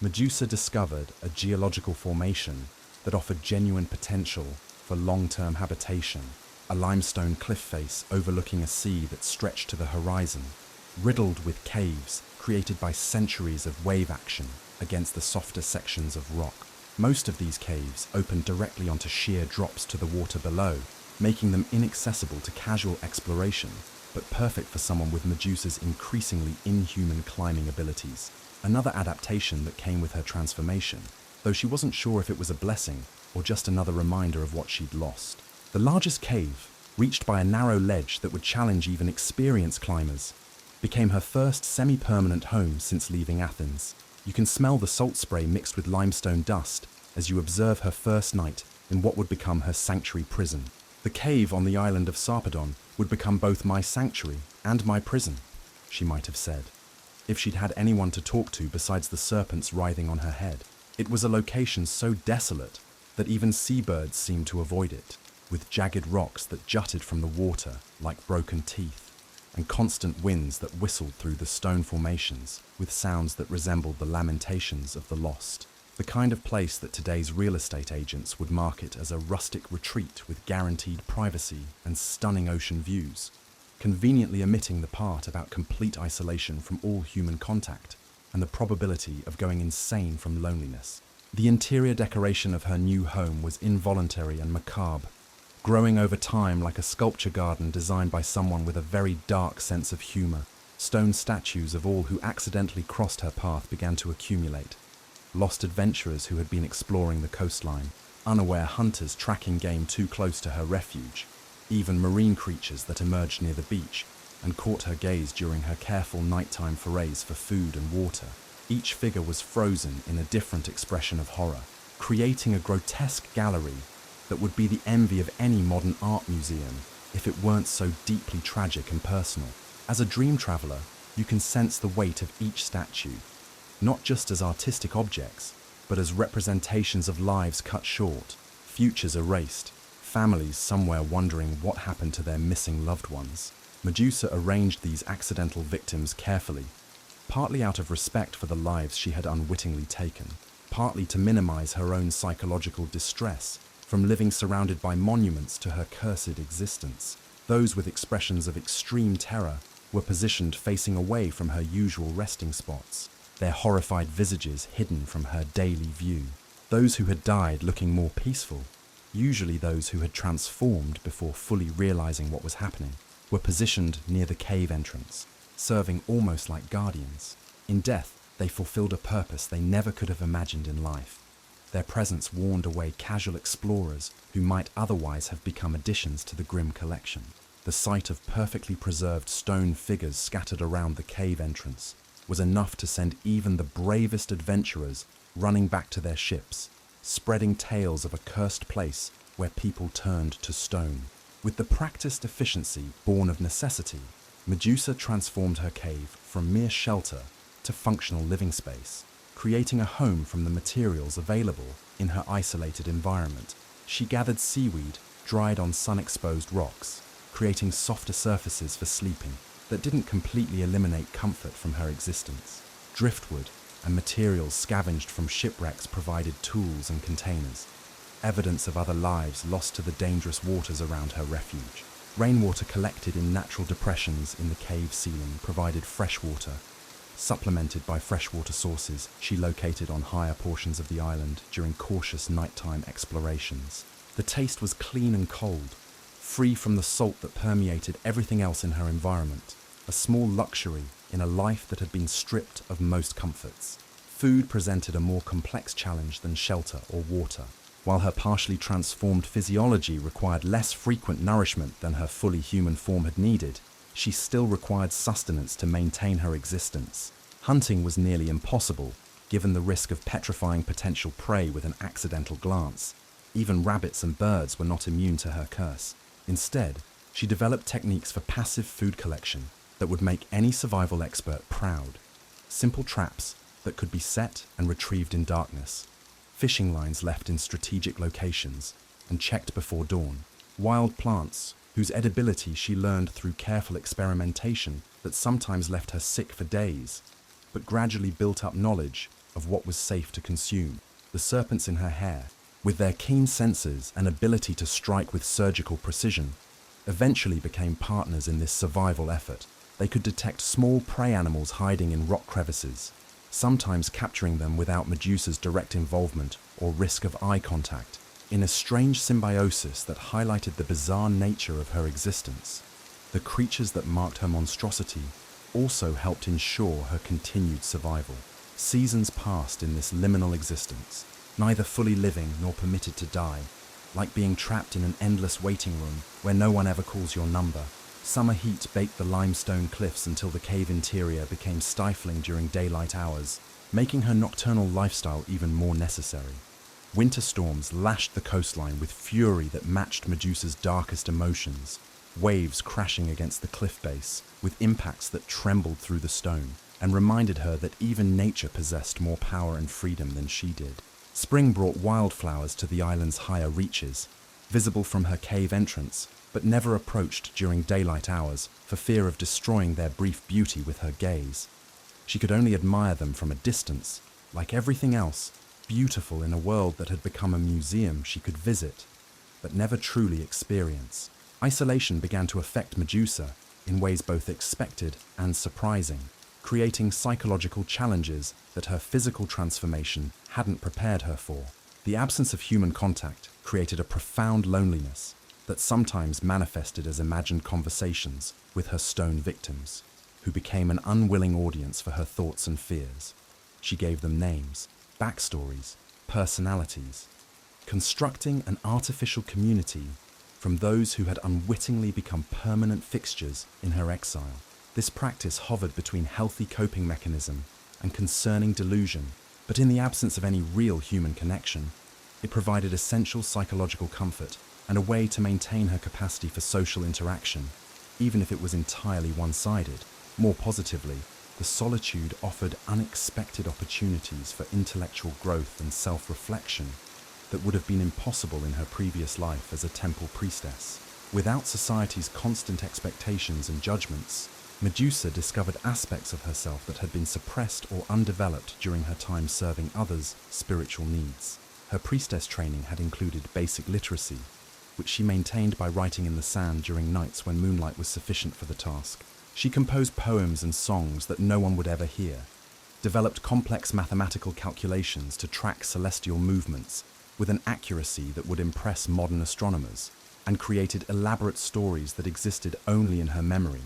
Medusa discovered a geological formation that offered genuine potential for long-term habitation, a limestone cliff face overlooking a sea that stretched to the horizon, riddled with caves created by centuries of wave action against the softer sections of rock. Most of these caves opened directly onto sheer drops to the water below, making them inaccessible to casual exploration, but perfect for someone with Medusa's increasingly inhuman climbing abilities. Another adaptation that came with her transformation, though she wasn't sure if it was a blessing or just another reminder of what she'd lost. The largest cave, reached by a narrow ledge that would challenge even experienced climbers, became her first semi-permanent home since leaving Athens. You can smell the salt spray mixed with limestone dust as you observe her first night in what would become her sanctuary prison. The cave on the island of Sarpedon would become both my sanctuary and my prison, she might have said, if she'd had anyone to talk to besides the serpents writhing on her head. It was a location so desolate that even seabirds seemed to avoid it, with jagged rocks that jutted from the water like broken teeth, and constant winds that whistled through the stone formations with sounds that resembled the lamentations of the lost. The kind of place that today's real estate agents would market as a rustic retreat with guaranteed privacy and stunning ocean views, conveniently omitting the part about complete isolation from all human contact and the probability of going insane from loneliness. The interior decoration of her new home was involuntary and macabre, growing over time like a sculpture garden designed by someone with a very dark sense of humor. Stone statues of all who accidentally crossed her path began to accumulate. Lost adventurers who had been exploring the coastline, unaware hunters tracking game too close to her refuge, even marine creatures that emerged near the beach and caught her gaze during her careful nighttime forays for food and water. Each figure was frozen in a different expression of horror, creating a grotesque gallery that would be the envy of any modern art museum if it weren't so deeply tragic and personal. As a dream traveler, you can sense the weight of each statue, not just as artistic objects, but as representations of lives cut short, futures erased, families somewhere wondering what happened to their missing loved ones. Medusa arranged these accidental victims carefully, partly out of respect for the lives she had unwittingly taken, partly to minimize her own psychological distress from living surrounded by monuments to her cursed existence. Those with expressions of extreme terror were positioned facing away from her usual resting spots, their horrified visages hidden from her daily view. Those who had died looking more peaceful, usually those who had transformed before fully realizing what was happening, were positioned near the cave entrance, serving almost like guardians. In death, they fulfilled a purpose they never could have imagined in life. Their presence warned away casual explorers who might otherwise have become additions to the grim collection. The sight of perfectly preserved stone figures scattered around the cave entrance was enough to send even the bravest adventurers running back to their ships, spreading tales of a cursed place where people turned to stone. With the practiced efficiency born of necessity, Medusa transformed her cave from mere shelter to functional living space, creating a home from the materials available in her isolated environment. She gathered seaweed dried on sun-exposed rocks, creating softer surfaces for sleeping that didn't completely eliminate comfort from her existence. Driftwood and materials scavenged from shipwrecks provided tools and containers, evidence of other lives lost to the dangerous waters around her refuge. Rainwater collected in natural depressions in the cave ceiling provided fresh water, supplemented by freshwater sources she located on higher portions of the island during cautious nighttime explorations. The taste was clean and cold, free from the salt that permeated everything else in her environment, a small luxury in a life that had been stripped of most comforts. Food presented a more complex challenge than shelter or water. While her partially transformed physiology required less frequent nourishment than her fully human form had needed, she still required sustenance to maintain her existence. Hunting was nearly impossible, given the risk of petrifying potential prey with an accidental glance. Even rabbits and birds were not immune to her curse. Instead, she developed techniques for passive food collection that would make any survival expert proud. Simple traps that could be set and retrieved in darkness, fishing lines left in strategic locations and checked before dawn, wild plants whose edibility she learned through careful experimentation that sometimes left her sick for days, but gradually built up knowledge of what was safe to consume. The serpents in her hair, with their keen senses and ability to strike with surgical precision, eventually became partners in this survival effort. They could detect small prey animals hiding in rock crevices, sometimes capturing them without Medusa's direct involvement or risk of eye contact, in a strange symbiosis that highlighted the bizarre nature of her existence. The creatures that marked her monstrosity also helped ensure her continued survival. Seasons passed in this liminal existence, neither fully living nor permitted to die, like being trapped in an endless waiting room where no one ever calls your number. Summer heat baked the limestone cliffs until the cave interior became stifling during daylight hours, making her nocturnal lifestyle even more necessary. Winter storms lashed the coastline with fury that matched Medusa's darkest emotions, waves crashing against the cliff base with impacts that trembled through the stone and reminded her that even nature possessed more power and freedom than she did. Spring brought wildflowers to the island's higher reaches, visible from her cave entrance, but never approached during daylight hours for fear of destroying their brief beauty with her gaze. She could only admire them from a distance, like everything else, beautiful in a world that had become a museum she could visit, but never truly experience. Isolation began to affect Medusa in ways both expected and surprising, creating psychological challenges that her physical transformation hadn't prepared her for. The absence of human contact created a profound loneliness that sometimes manifested as imagined conversations with her stone victims, who became an unwilling audience for her thoughts and fears. She gave them names, backstories, personalities, constructing an artificial community from those who had unwittingly become permanent fixtures in her exile. This practice hovered between healthy coping mechanism and concerning delusion, but in the absence of any real human connection, it provided essential psychological comfort and a way to maintain her capacity for social interaction, even if it was entirely one-sided. More positively, the solitude offered unexpected opportunities for intellectual growth and self-reflection that would have been impossible in her previous life as a temple priestess. Without society's constant expectations and judgments, Medusa discovered aspects of herself that had been suppressed or undeveloped during her time serving others' spiritual needs. Her priestess training had included basic literacy, which she maintained by writing in the sand during nights when moonlight was sufficient for the task. She composed poems and songs that no one would ever hear, developed complex mathematical calculations to track celestial movements with an accuracy that would impress modern astronomers, and created elaborate stories that existed only in her memory,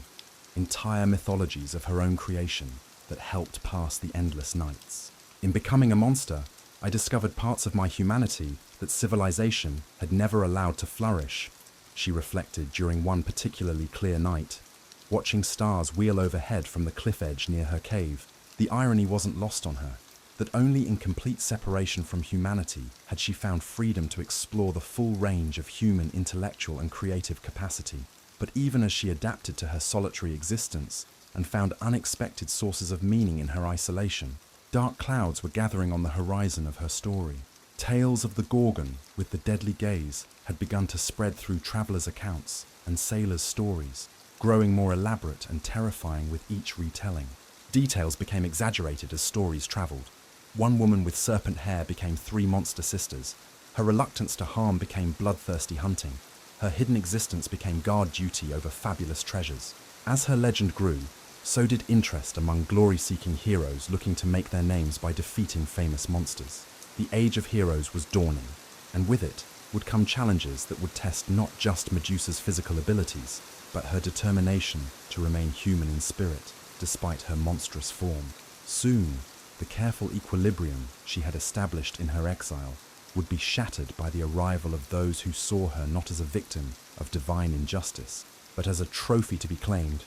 entire mythologies of her own creation that helped pass the endless nights. In becoming a monster, I discovered parts of my humanity that civilization had never allowed to flourish, she reflected during one particularly clear night, watching stars wheel overhead from the cliff edge near her cave. The irony wasn't lost on her. that only in complete separation from humanity had she found freedom to explore the full range of human intellectual and creative capacity. But even as she adapted to her solitary existence and found unexpected sources of meaning in her isolation, dark clouds were gathering on the horizon of her story. Tales of the Gorgon, with the deadly gaze, had begun to spread through travelers' accounts and sailors' stories, growing more elaborate and terrifying with each retelling. Details became exaggerated as stories traveled. One woman with serpent hair became 3 monster sisters. Her reluctance to harm became bloodthirsty hunting. Her hidden existence became guard duty over fabulous treasures. As her legend grew, so did interest among glory-seeking heroes looking to make their names by defeating famous monsters. The age of heroes was dawning, and with it would come challenges that would test not just Medusa's physical abilities, but her determination to remain human in spirit, despite her monstrous form. Soon, the careful equilibrium she had established in her exile would be shattered by the arrival of those who saw her not as a victim of divine injustice, but as a trophy to be claimed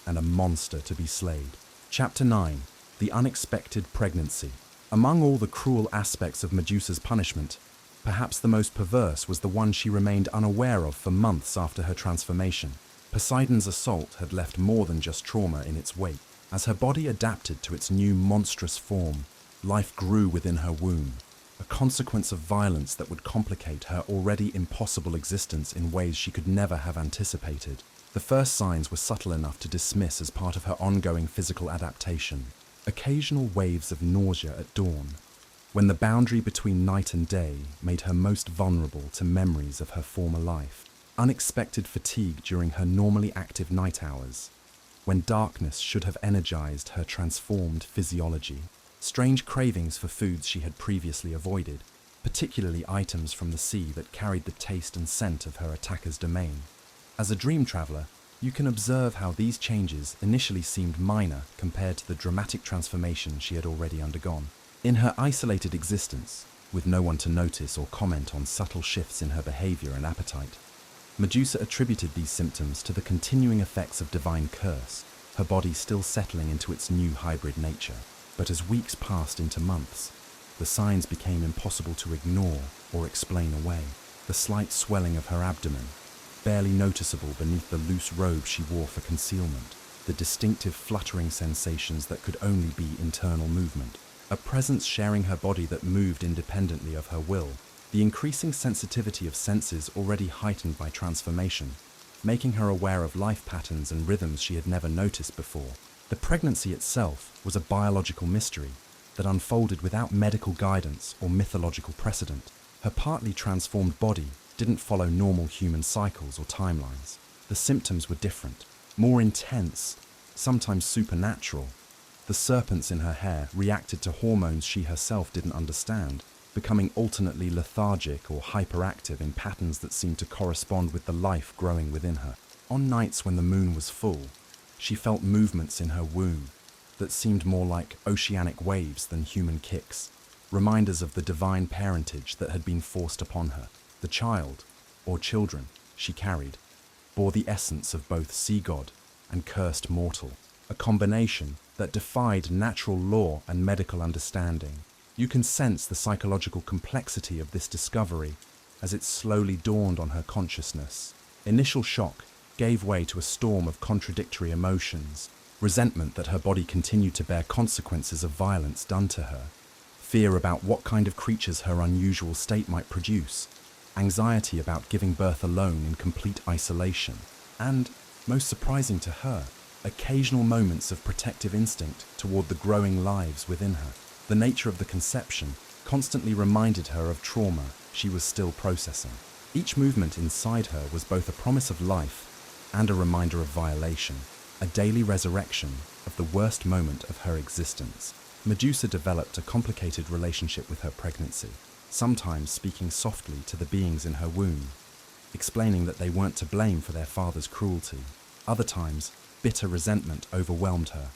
and a monster to be slayed. Chapter 9. The Unexpected Pregnancy. Among all the cruel aspects of Medusa's punishment, perhaps the most perverse was the one she remained unaware of for months after her transformation. Poseidon's assault had left more than just trauma in its wake. As her body adapted to its new monstrous form, life grew within her womb, a consequence of violence that would complicate her already impossible existence in ways she could never have anticipated. The first signs were subtle enough to dismiss as part of her ongoing physical adaptation. Occasional waves of nausea at dawn, when the boundary between night and day made her most vulnerable to memories of her former life. Unexpected fatigue during her normally active night hours, when darkness should have energized her transformed physiology. Strange cravings for foods she had previously avoided, particularly items from the sea that carried the taste and scent of her attacker's domain. As a dream traveler, you can observe how these changes initially seemed minor compared to the dramatic transformation she had already undergone. In her isolated existence, with no one to notice or comment on subtle shifts in her behavior and appetite, Medusa attributed these symptoms to the continuing effects of divine curse, her body still settling into its new hybrid nature. But as weeks passed into months, the signs became impossible to ignore or explain away. The slight swelling of her abdomen, barely noticeable beneath the loose robe she wore for concealment, the distinctive fluttering sensations that could only be internal movement, a presence sharing her body that moved independently of her will, the increasing sensitivity of senses already heightened by transformation, making her aware of life patterns and rhythms she had never noticed before. The pregnancy itself was a biological mystery that unfolded without medical guidance or mythological precedent. Her partly transformed body didn't follow normal human cycles or timelines. The symptoms were different, more intense, sometimes supernatural. The serpents in her hair reacted to hormones she herself didn't understand, becoming alternately lethargic or hyperactive in patterns that seemed to correspond with the life growing within her. On nights when the moon was full, she felt movements in her womb that seemed more like oceanic waves than human kicks, reminders of the divine parentage that had been forced upon her. The child, or children, she carried, bore the essence of both sea god and cursed mortal, a combination that defied natural law and medical understanding. You can sense the psychological complexity of this discovery as it slowly dawned on her consciousness. Initial shock gave way to a storm of contradictory emotions, resentment that her body continued to bear consequences of violence done to her, fear about what kind of creatures her unusual state might produce, anxiety about giving birth alone in complete isolation, and, most surprising to her, occasional moments of protective instinct toward the growing lives within her. The nature of the conception constantly reminded her of trauma she was still processing. Each movement inside her was both a promise of life and a reminder of violation, a daily resurrection of the worst moment of her existence. Medusa developed a complicated relationship with her pregnancy, sometimes speaking softly to the beings in her womb, explaining that they weren't to blame for their father's cruelty. Other times, bitter resentment overwhelmed her,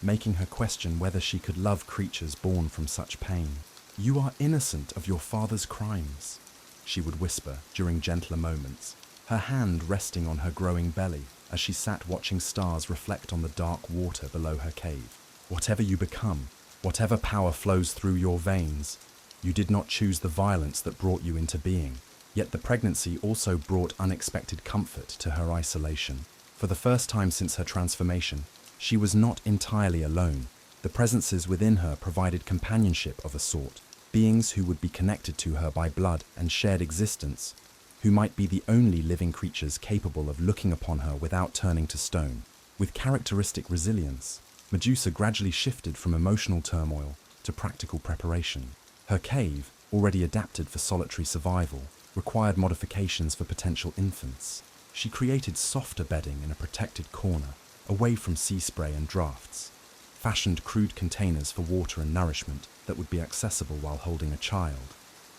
making her question whether she could love creatures born from such pain. "You are innocent of your father's crimes," she would whisper during gentler moments, her hand resting on her growing belly as she sat watching stars reflect on the dark water below her cave. "Whatever you become, Whatever power flows through your veins, you did not choose the violence that brought you into being. Yet the pregnancy also brought unexpected comfort to her isolation. For the first time since her transformation, she was not entirely alone. The presences within her provided companionship of a sort, beings who would be connected to her by blood and shared existence, who might be the only living creatures capable of looking upon her without turning to stone. With characteristic resilience, Medusa gradually shifted from emotional turmoil to practical preparation. Her cave, already adapted for solitary survival, required modifications for potential infants. She created softer bedding in a protected corner, away from sea spray and drafts, fashioned crude containers for water and nourishment that would be accessible while holding a child,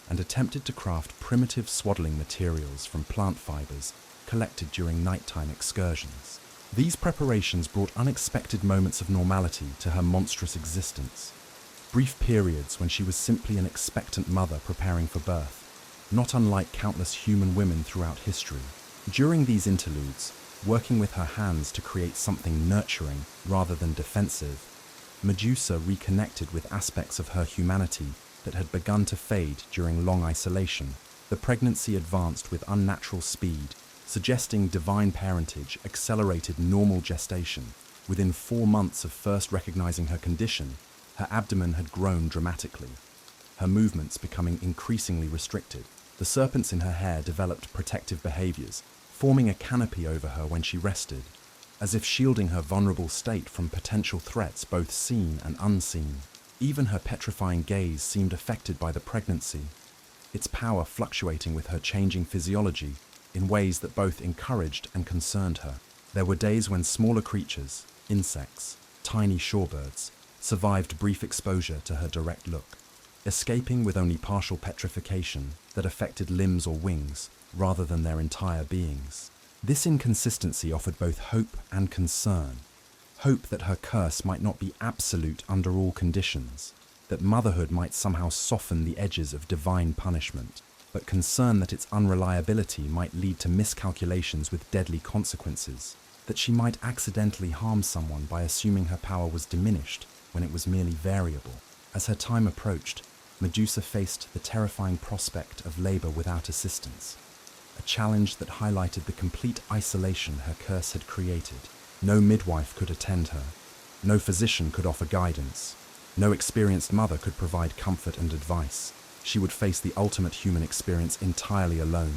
and attempted to craft primitive swaddling materials from plant fibers collected during nighttime excursions. These preparations brought unexpected moments of normality to her monstrous existence. Brief periods when she was simply an expectant mother preparing for birth, not unlike countless human women throughout history. During these interludes, working with her hands to create something nurturing rather than defensive, Medusa reconnected with aspects of her humanity that had begun to fade during long isolation. The pregnancy advanced with unnatural speed, suggesting divine parentage accelerated normal gestation. Within 4 months of first recognizing her condition, her abdomen had grown dramatically, her movements becoming increasingly restricted. The serpents in her hair developed protective behaviors, forming a canopy over her when she rested, as if shielding her vulnerable state from potential threats both seen and unseen. Even her petrifying gaze seemed affected by the pregnancy, its power fluctuating with her changing physiology in ways that both encouraged and concerned her. There were days when smaller creatures, insects, tiny shorebirds, survived brief exposure to her direct look, escaping with only partial petrification that affected limbs or wings rather than their entire beings. This inconsistency offered both hope and concern. Hope that her curse might not be absolute under all conditions, that motherhood might somehow soften the edges of divine punishment, but concern that its unreliability might lead to miscalculations with deadly consequences, that she might accidentally harm someone by assuming her power was diminished when it was merely variable. As her time approached, Medusa faced the terrifying prospect of labor without assistance, a challenge that highlighted the complete isolation her curse had created. No midwife could attend her, no physician could offer guidance, no experienced mother could provide comfort and advice. She would face the ultimate human experience entirely alone,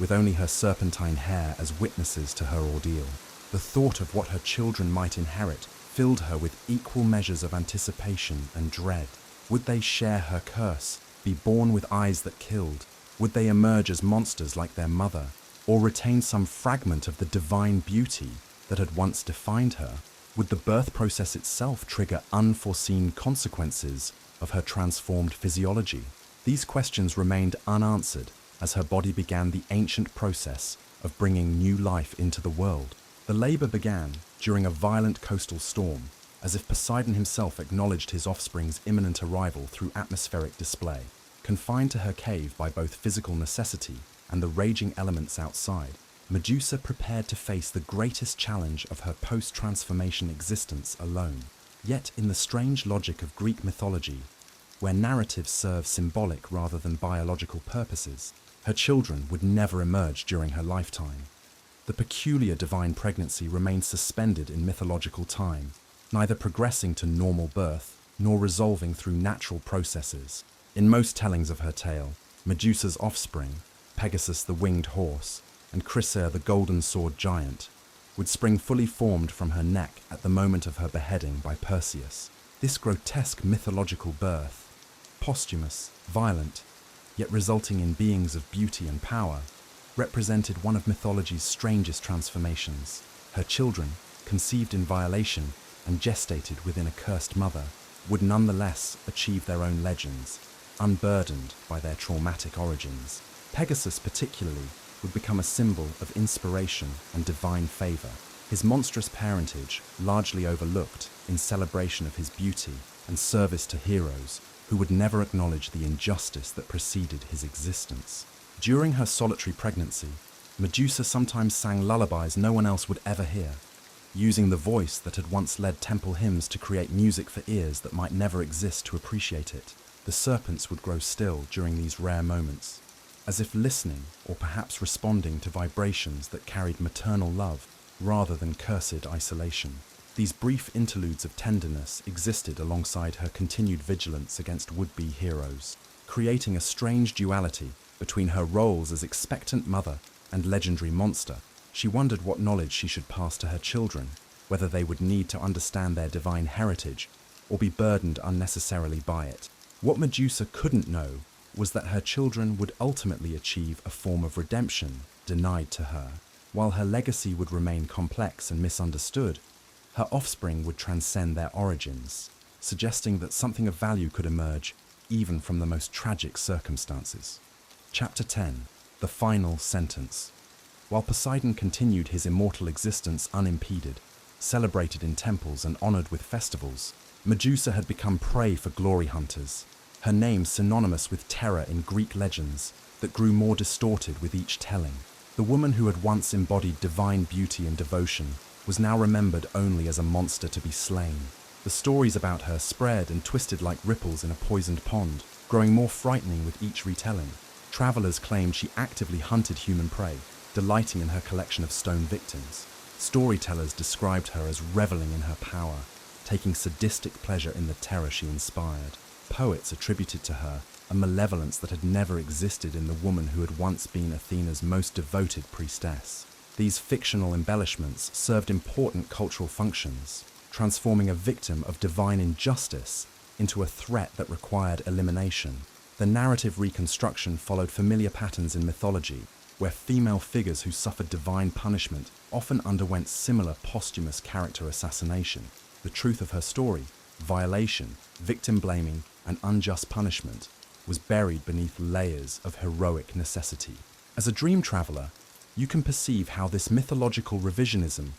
with only her serpentine hair as witnesses to her ordeal. The thought of what her children might inherit filled her with equal measures of anticipation and dread. Would they share her curse, be born with eyes that killed? Would they emerge as monsters like their mother, or retain some fragment of the divine beauty that had once defined her? Would the birth process itself trigger unforeseen consequences of her transformed physiology? These questions remained unanswered as her body began the ancient process of bringing new life into the world. The labor began during a violent coastal storm, as if Poseidon himself acknowledged his offspring's imminent arrival through atmospheric display. Confined to her cave by both physical necessity and the raging elements outside, Medusa prepared to face the greatest challenge of her post-transformation existence alone. Yet in the strange logic of Greek mythology, where narratives serve symbolic rather than biological purposes, her children would never emerge during her lifetime. The peculiar divine pregnancy remained suspended in mythological time, neither progressing to normal birth nor resolving through natural processes. In most tellings of her tale, Medusa's offspring, Pegasus the winged horse, and Chrysaor the golden sword giant, would spring fully formed from her neck at the moment of her beheading by Perseus. This grotesque mythological birth, posthumous, violent, yet resulting in beings of beauty and power, represented one of mythology's strangest transformations. Her children, conceived in violation and gestated within a cursed mother, would nonetheless achieve their own legends, unburdened by their traumatic origins. Pegasus particularly would become a symbol of inspiration and divine favor, his monstrous parentage largely overlooked in celebration of his beauty and service to heroes who would never acknowledge the injustice that preceded his existence. During her solitary pregnancy, Medusa sometimes sang lullabies no one else would ever hear, using the voice that had once led temple hymns to create music for ears that might never exist to appreciate it. The serpents would grow still during these rare moments, as if listening or perhaps responding to vibrations that carried maternal love rather than cursed isolation. These brief interludes of tenderness existed alongside her continued vigilance against would-be heroes, creating a strange duality between her roles as expectant mother and legendary monster. She wondered what knowledge she should pass to her children, whether they would need to understand their divine heritage or be burdened unnecessarily by it. What Medusa couldn't know was that her children would ultimately achieve a form of redemption denied to her. While her legacy would remain complex and misunderstood, her offspring would transcend their origins, suggesting that something of value could emerge even from the most tragic circumstances. Chapter 10. The Final Sentence. While Poseidon continued his immortal existence unimpeded, celebrated in temples and honored with festivals, Medusa had become prey for glory hunters, her name synonymous with terror in Greek legends that grew more distorted with each telling. The woman who had once embodied divine beauty and devotion was now remembered only as a monster to be slain. The stories about her spread and twisted like ripples in a poisoned pond, growing more frightening with each retelling. Travelers claimed she actively hunted human prey, delighting in her collection of stone victims. Storytellers described her as reveling in her power, taking sadistic pleasure in the terror she inspired. Poets attributed to her a malevolence that had never existed in the woman who had once been Athena's most devoted priestess. These fictional embellishments served important cultural functions, transforming a victim of divine injustice into a threat that required elimination. The narrative reconstruction followed familiar patterns in mythology, where female figures who suffered divine punishment often underwent similar posthumous character assassination. The truth of her story, violation, victim blaming, and unjust punishment, was buried beneath layers of heroic necessity. As a dream traveler, you can perceive how this mythological revisionism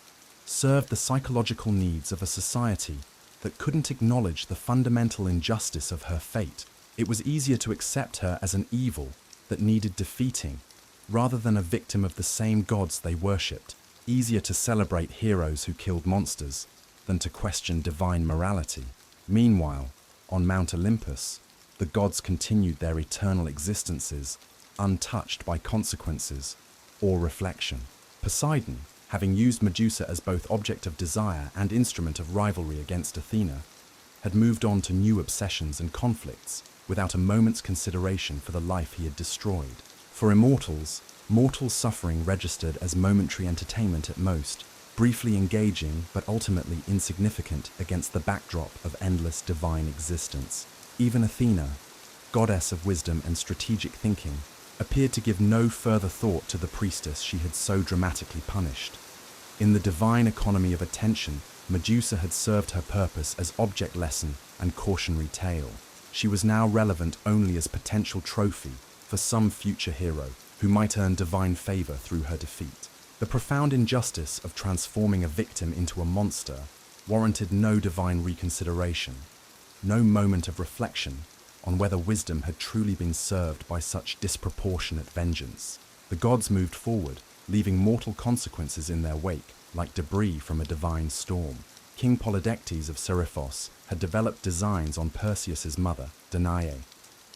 served the psychological needs of a society that couldn't acknowledge the fundamental injustice of her fate. It was easier to accept her as an evil that needed defeating, rather than a victim of the same gods they worshipped. Easier to celebrate heroes who killed monsters than to question divine morality. Meanwhile, on Mount Olympus, the gods continued their eternal existences, untouched by consequences or reflection. Poseidon, having used Medusa as both object of desire and instrument of rivalry against Athena, had moved on to new obsessions and conflicts without a moment's consideration for the life he had destroyed. For immortals, mortal suffering registered as momentary entertainment at most, briefly engaging but ultimately insignificant against the backdrop of endless divine existence. Even Athena, goddess of wisdom and strategic thinking, appeared to give no further thought to the priestess she had so dramatically punished. In the divine economy of attention, Medusa had served her purpose as object lesson and cautionary tale. She was now relevant only as potential trophy for some future hero who might earn divine favor through her defeat. The profound injustice of transforming a victim into a monster warranted no divine reconsideration, no moment of reflection on whether wisdom had truly been served by such disproportionate vengeance. The gods moved forward, leaving mortal consequences in their wake, like debris from a divine storm. King Polydectes of Seriphos had developed designs on Perseus's mother, Danae,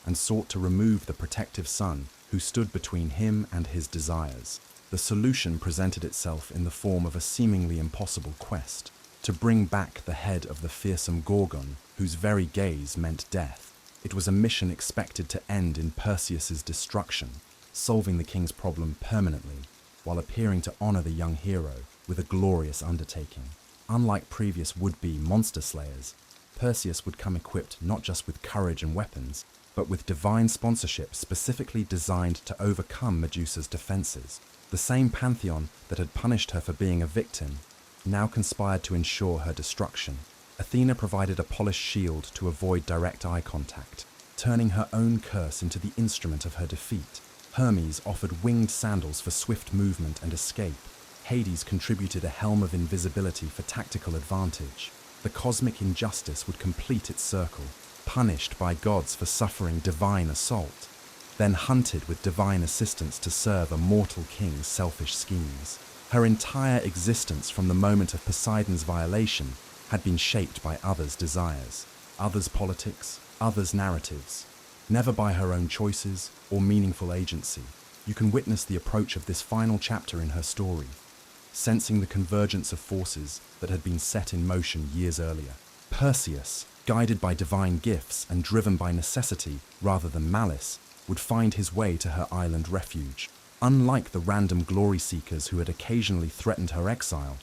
and sought to remove the protective son who stood between him and his desires. The solution presented itself in the form of a seemingly impossible quest to bring back the head of the fearsome Gorgon, whose very gaze meant death. It was a mission expected to end in Perseus's destruction, solving the king's problem permanently, while appearing to honor the young hero with a glorious undertaking. Unlike previous would-be monster slayers, Perseus would come equipped not just with courage and weapons, but with divine sponsorship specifically designed to overcome Medusa's defenses. The same pantheon that had punished her for being a victim now conspired to ensure her destruction. Athena provided a polished shield to avoid direct eye contact, turning her own curse into the instrument of her defeat. Hermes offered winged sandals for swift movement and escape. Hades contributed a helm of invisibility for tactical advantage. The cosmic injustice would complete its circle, punished by gods for suffering divine assault, then hunted with divine assistance to serve a mortal king's selfish schemes. Her entire existence from the moment of Poseidon's violation had been shaped by others' desires, others' politics, others' narratives, never by her own choices or meaningful agency. You can witness the approach of this final chapter in her story, sensing the convergence of forces that had been set in motion years earlier. Perseus, guided by divine gifts and driven by necessity rather than malice, would find his way to her island refuge. Unlike the random glory seekers who had occasionally threatened her exile,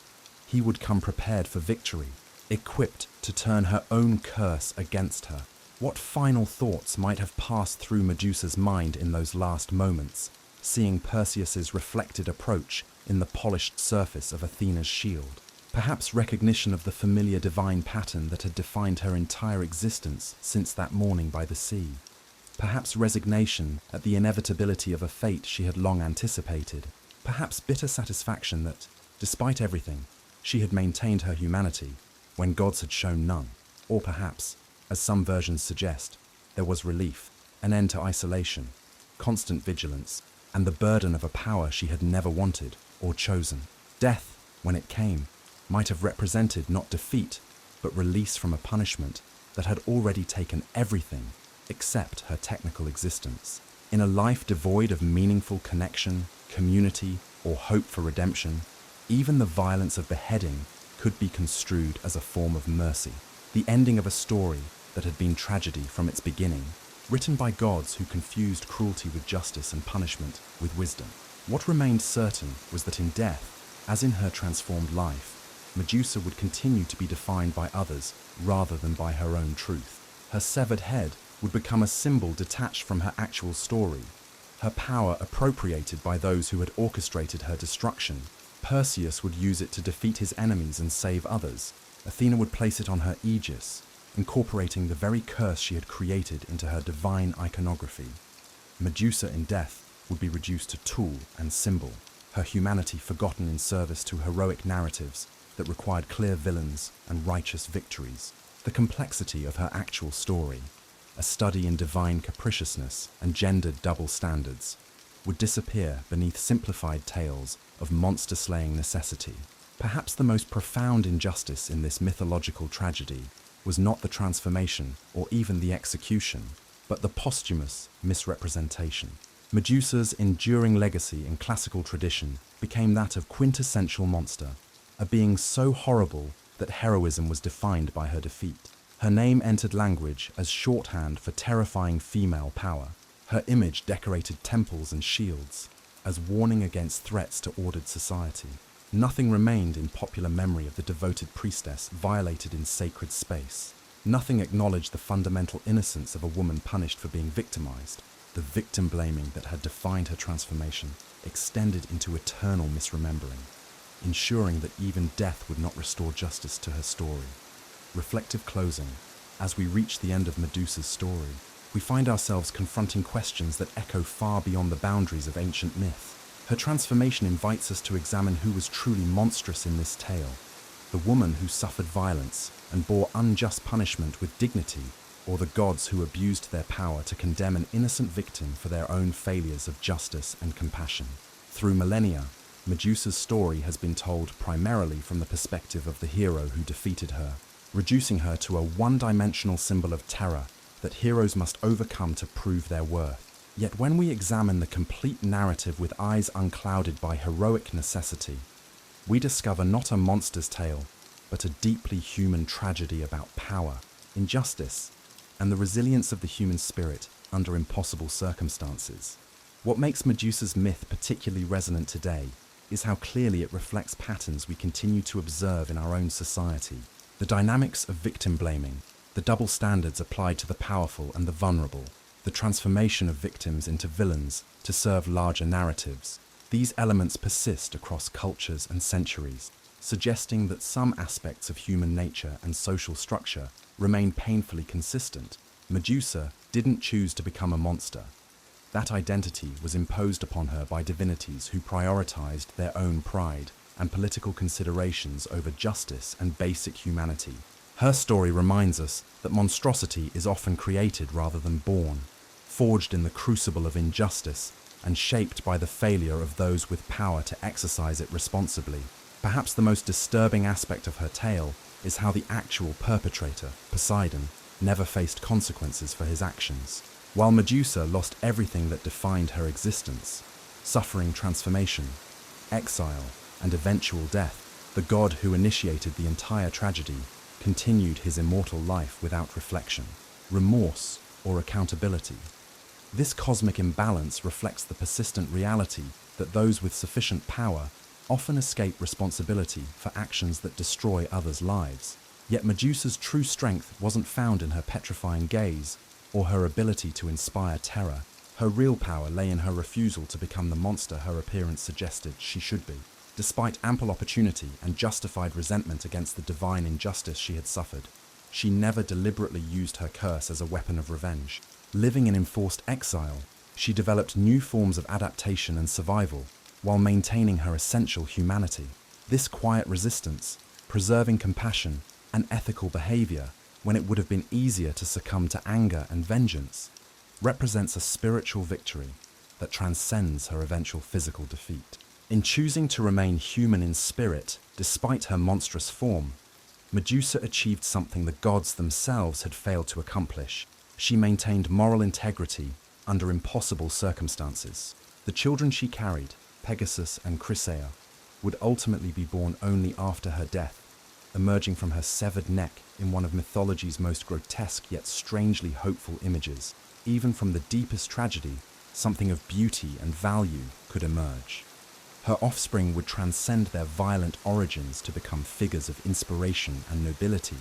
he would come prepared for victory, equipped to turn her own curse against her. What final thoughts might have passed through Medusa's mind in those last moments, seeing Perseus's reflected approach in the polished surface of Athena's shield? Perhaps recognition of the familiar divine pattern that had defined her entire existence since that morning by the sea. Perhaps resignation at the inevitability of a fate she had long anticipated. Perhaps bitter satisfaction that, despite everything, she had maintained her humanity when gods had shown none. Or perhaps, as some versions suggest, there was relief, an end to isolation, constant vigilance, and the burden of a power she had never wanted or chosen. Death, when it came, might have represented not defeat, but release from a punishment that had already taken everything except her technical existence. In a life devoid of meaningful connection, community, or hope for redemption, even the violence of beheading could be construed as a form of mercy. The ending of a story that had been tragedy from its beginning, written by gods who confused cruelty with justice and punishment with wisdom. What remained certain was that in death, as in her transformed life, Medusa would continue to be defined by others rather than by her own truth. Her severed head would become a symbol detached from her actual story, her power appropriated by those who had orchestrated her destruction. Perseus would use it to defeat his enemies and save others. Athena would place it on her aegis, incorporating the very curse she had created into her divine iconography. Medusa in death would be reduced to tool and symbol, her humanity forgotten in service to heroic narratives that required clear villains and righteous victories. The complexity of her actual story, a study in divine capriciousness and gendered double standards, would disappear beneath simplified tales of monster-slaying necessity. Perhaps the most profound injustice in this mythological tragedy was not the transformation or even the execution, but the posthumous misrepresentation. Medusa's enduring legacy in classical tradition became that of quintessential monster, a being so horrible that heroism was defined by her defeat. Her name entered language as shorthand for terrifying female power. Her image decorated temples and shields as warning against threats to ordered society. Nothing remained in popular memory of the devoted priestess violated in sacred space. Nothing acknowledged the fundamental innocence of a woman punished for being victimized. The victim blaming that had defined her transformation extended into eternal misremembering, ensuring that even death would not restore justice to her story. Reflective closing. As we reach the end of Medusa's story, we find ourselves confronting questions that echo far beyond the boundaries of ancient myth. Her transformation invites us to examine who was truly monstrous in this tale, the woman who suffered violence and bore unjust punishment with dignity, or the gods who abused their power to condemn an innocent victim for their own failures of justice and compassion. Through millennia, Medusa's story has been told primarily from the perspective of the hero who defeated her, reducing her to a one-dimensional symbol of terror that heroes must overcome to prove their worth. Yet when we examine the complete narrative with eyes unclouded by heroic necessity, we discover not a monster's tale, but a deeply human tragedy about power, injustice, and the resilience of the human spirit under impossible circumstances. What makes Medusa's myth particularly resonant today is how clearly it reflects patterns we continue to observe in our own society. The dynamics of victim blaming, the double standards applied to the powerful and the vulnerable, the transformation of victims into villains to serve larger narratives. These elements persist across cultures and centuries, suggesting that some aspects of human nature and social structure remain painfully consistent. Medusa didn't choose to become a monster. That identity was imposed upon her by divinities who prioritized their own pride and political considerations over justice and basic humanity. Her story reminds us that monstrosity is often created rather than born, forged in the crucible of injustice and shaped by the failure of those with power to exercise it responsibly. Perhaps the most disturbing aspect of her tale is how the actual perpetrator, Poseidon, never faced consequences for his actions. While Medusa lost everything that defined her existence, suffering transformation, exile, and eventual death, the god who initiated the entire tragedy continued his immortal life without reflection, remorse, or accountability. This cosmic imbalance reflects the persistent reality that those with sufficient power often escape responsibility for actions that destroy others' lives. Yet Medusa's true strength wasn't found in her petrifying gaze or her ability to inspire terror. Her real power lay in her refusal to become the monster her appearance suggested she should be. Despite ample opportunity and justified resentment against the divine injustice she had suffered, she never deliberately used her curse as a weapon of revenge. Living in enforced exile, she developed new forms of adaptation and survival while maintaining her essential humanity. This quiet resistance, preserving compassion and ethical behavior when it would have been easier to succumb to anger and vengeance, represents a spiritual victory that transcends her eventual physical defeat. In choosing to remain human in spirit despite her monstrous form, Medusa achieved something the gods themselves had failed to accomplish. She maintained moral integrity under impossible circumstances. The children she carried, Pegasus and Chrysaor, would ultimately be born only after her death, emerging from her severed neck in one of mythology's most grotesque yet strangely hopeful images. Even from the deepest tragedy, something of beauty and value could emerge. Her offspring would transcend their violent origins to become figures of inspiration and nobility,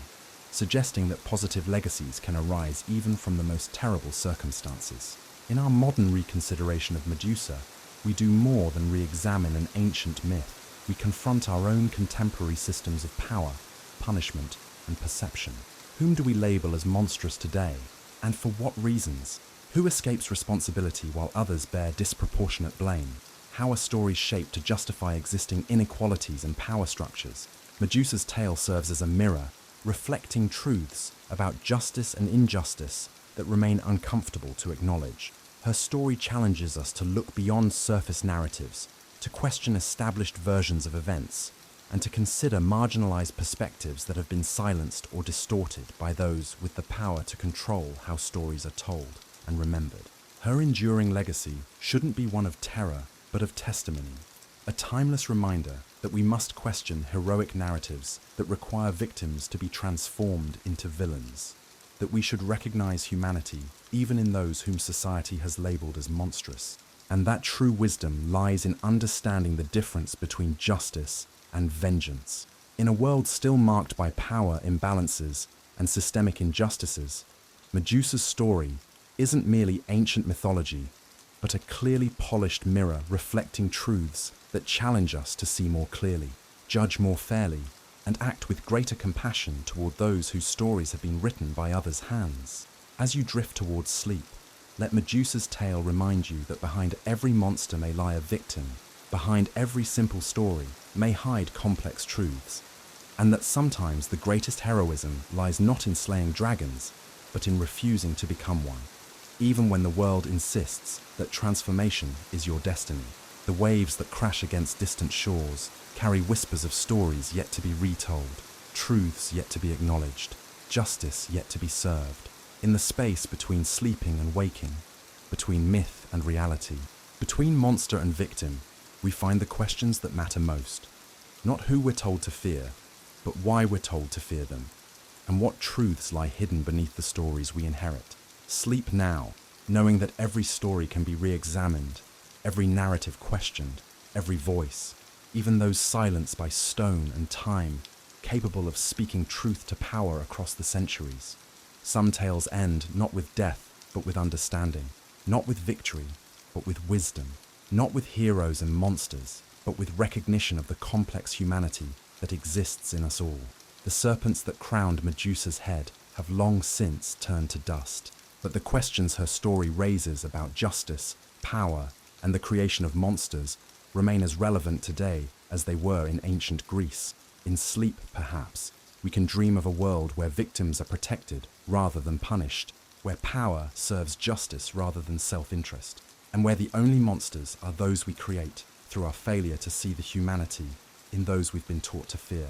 suggesting that positive legacies can arise even from the most terrible circumstances. In our modern reconsideration of Medusa, we do more than re-examine an ancient myth. We confront our own contemporary systems of power, punishment, and perception. Whom do we label as monstrous today, and for what reasons? Who escapes responsibility while others bear disproportionate blame? How are stories shaped to justify existing inequalities and power structures? Medusa's tale serves as a mirror, reflecting truths about justice and injustice that remain uncomfortable to acknowledge. Her story challenges us to look beyond surface narratives, to question established versions of events, and to consider marginalized perspectives that have been silenced or distorted by those with the power to control how stories are told and remembered. Her enduring legacy shouldn't be one of terror, but of testimony, a timeless reminder that we must question heroic narratives that require victims to be transformed into villains, that we should recognize humanity even in those whom society has labeled as monstrous, and that true wisdom lies in understanding the difference between justice and vengeance. In a world still marked by power imbalances and systemic injustices, Medusa's story isn't merely ancient mythology, but a clearly polished mirror reflecting truths that challenge us to see more clearly, judge more fairly, and act with greater compassion toward those whose stories have been written by others' hands. As you drift towards sleep, let Medusa's tale remind you that behind every monster may lie a victim, behind every simple story may hide complex truths, and that sometimes the greatest heroism lies not in slaying dragons, but in refusing to become one. Even when the world insists that transformation is your destiny, the waves that crash against distant shores carry whispers of stories yet to be retold, truths yet to be acknowledged, justice yet to be served. In the space between sleeping and waking, between myth and reality, between monster and victim, we find the questions that matter most. Not who we're told to fear, but why we're told to fear them, and what truths lie hidden beneath the stories we inherit. Sleep now, knowing that every story can be re-examined, every narrative questioned, every voice, even those silenced by stone and time, capable of speaking truth to power across the centuries. Some tales end not with death, but with understanding, not with victory, but with wisdom, not with heroes and monsters, but with recognition of the complex humanity that exists in us all. The serpents that crowned Medusa's head have long since turned to dust, but the questions her story raises about justice, power, and the creation of monsters remain as relevant today as they were in ancient Greece. In sleep, perhaps, we can dream of a world where victims are protected rather than punished, where power serves justice rather than self-interest, and where the only monsters are those we create through our failure to see the humanity in those we've been taught to fear.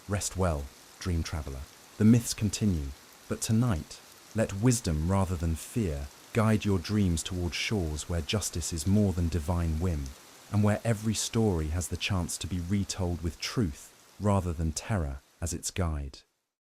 Rest well, dream traveler. The myths continue, but tonight, let wisdom rather than fear guide your dreams towards shores where justice is more than divine whim, and where every story has the chance to be retold with truth rather than terror as its guide.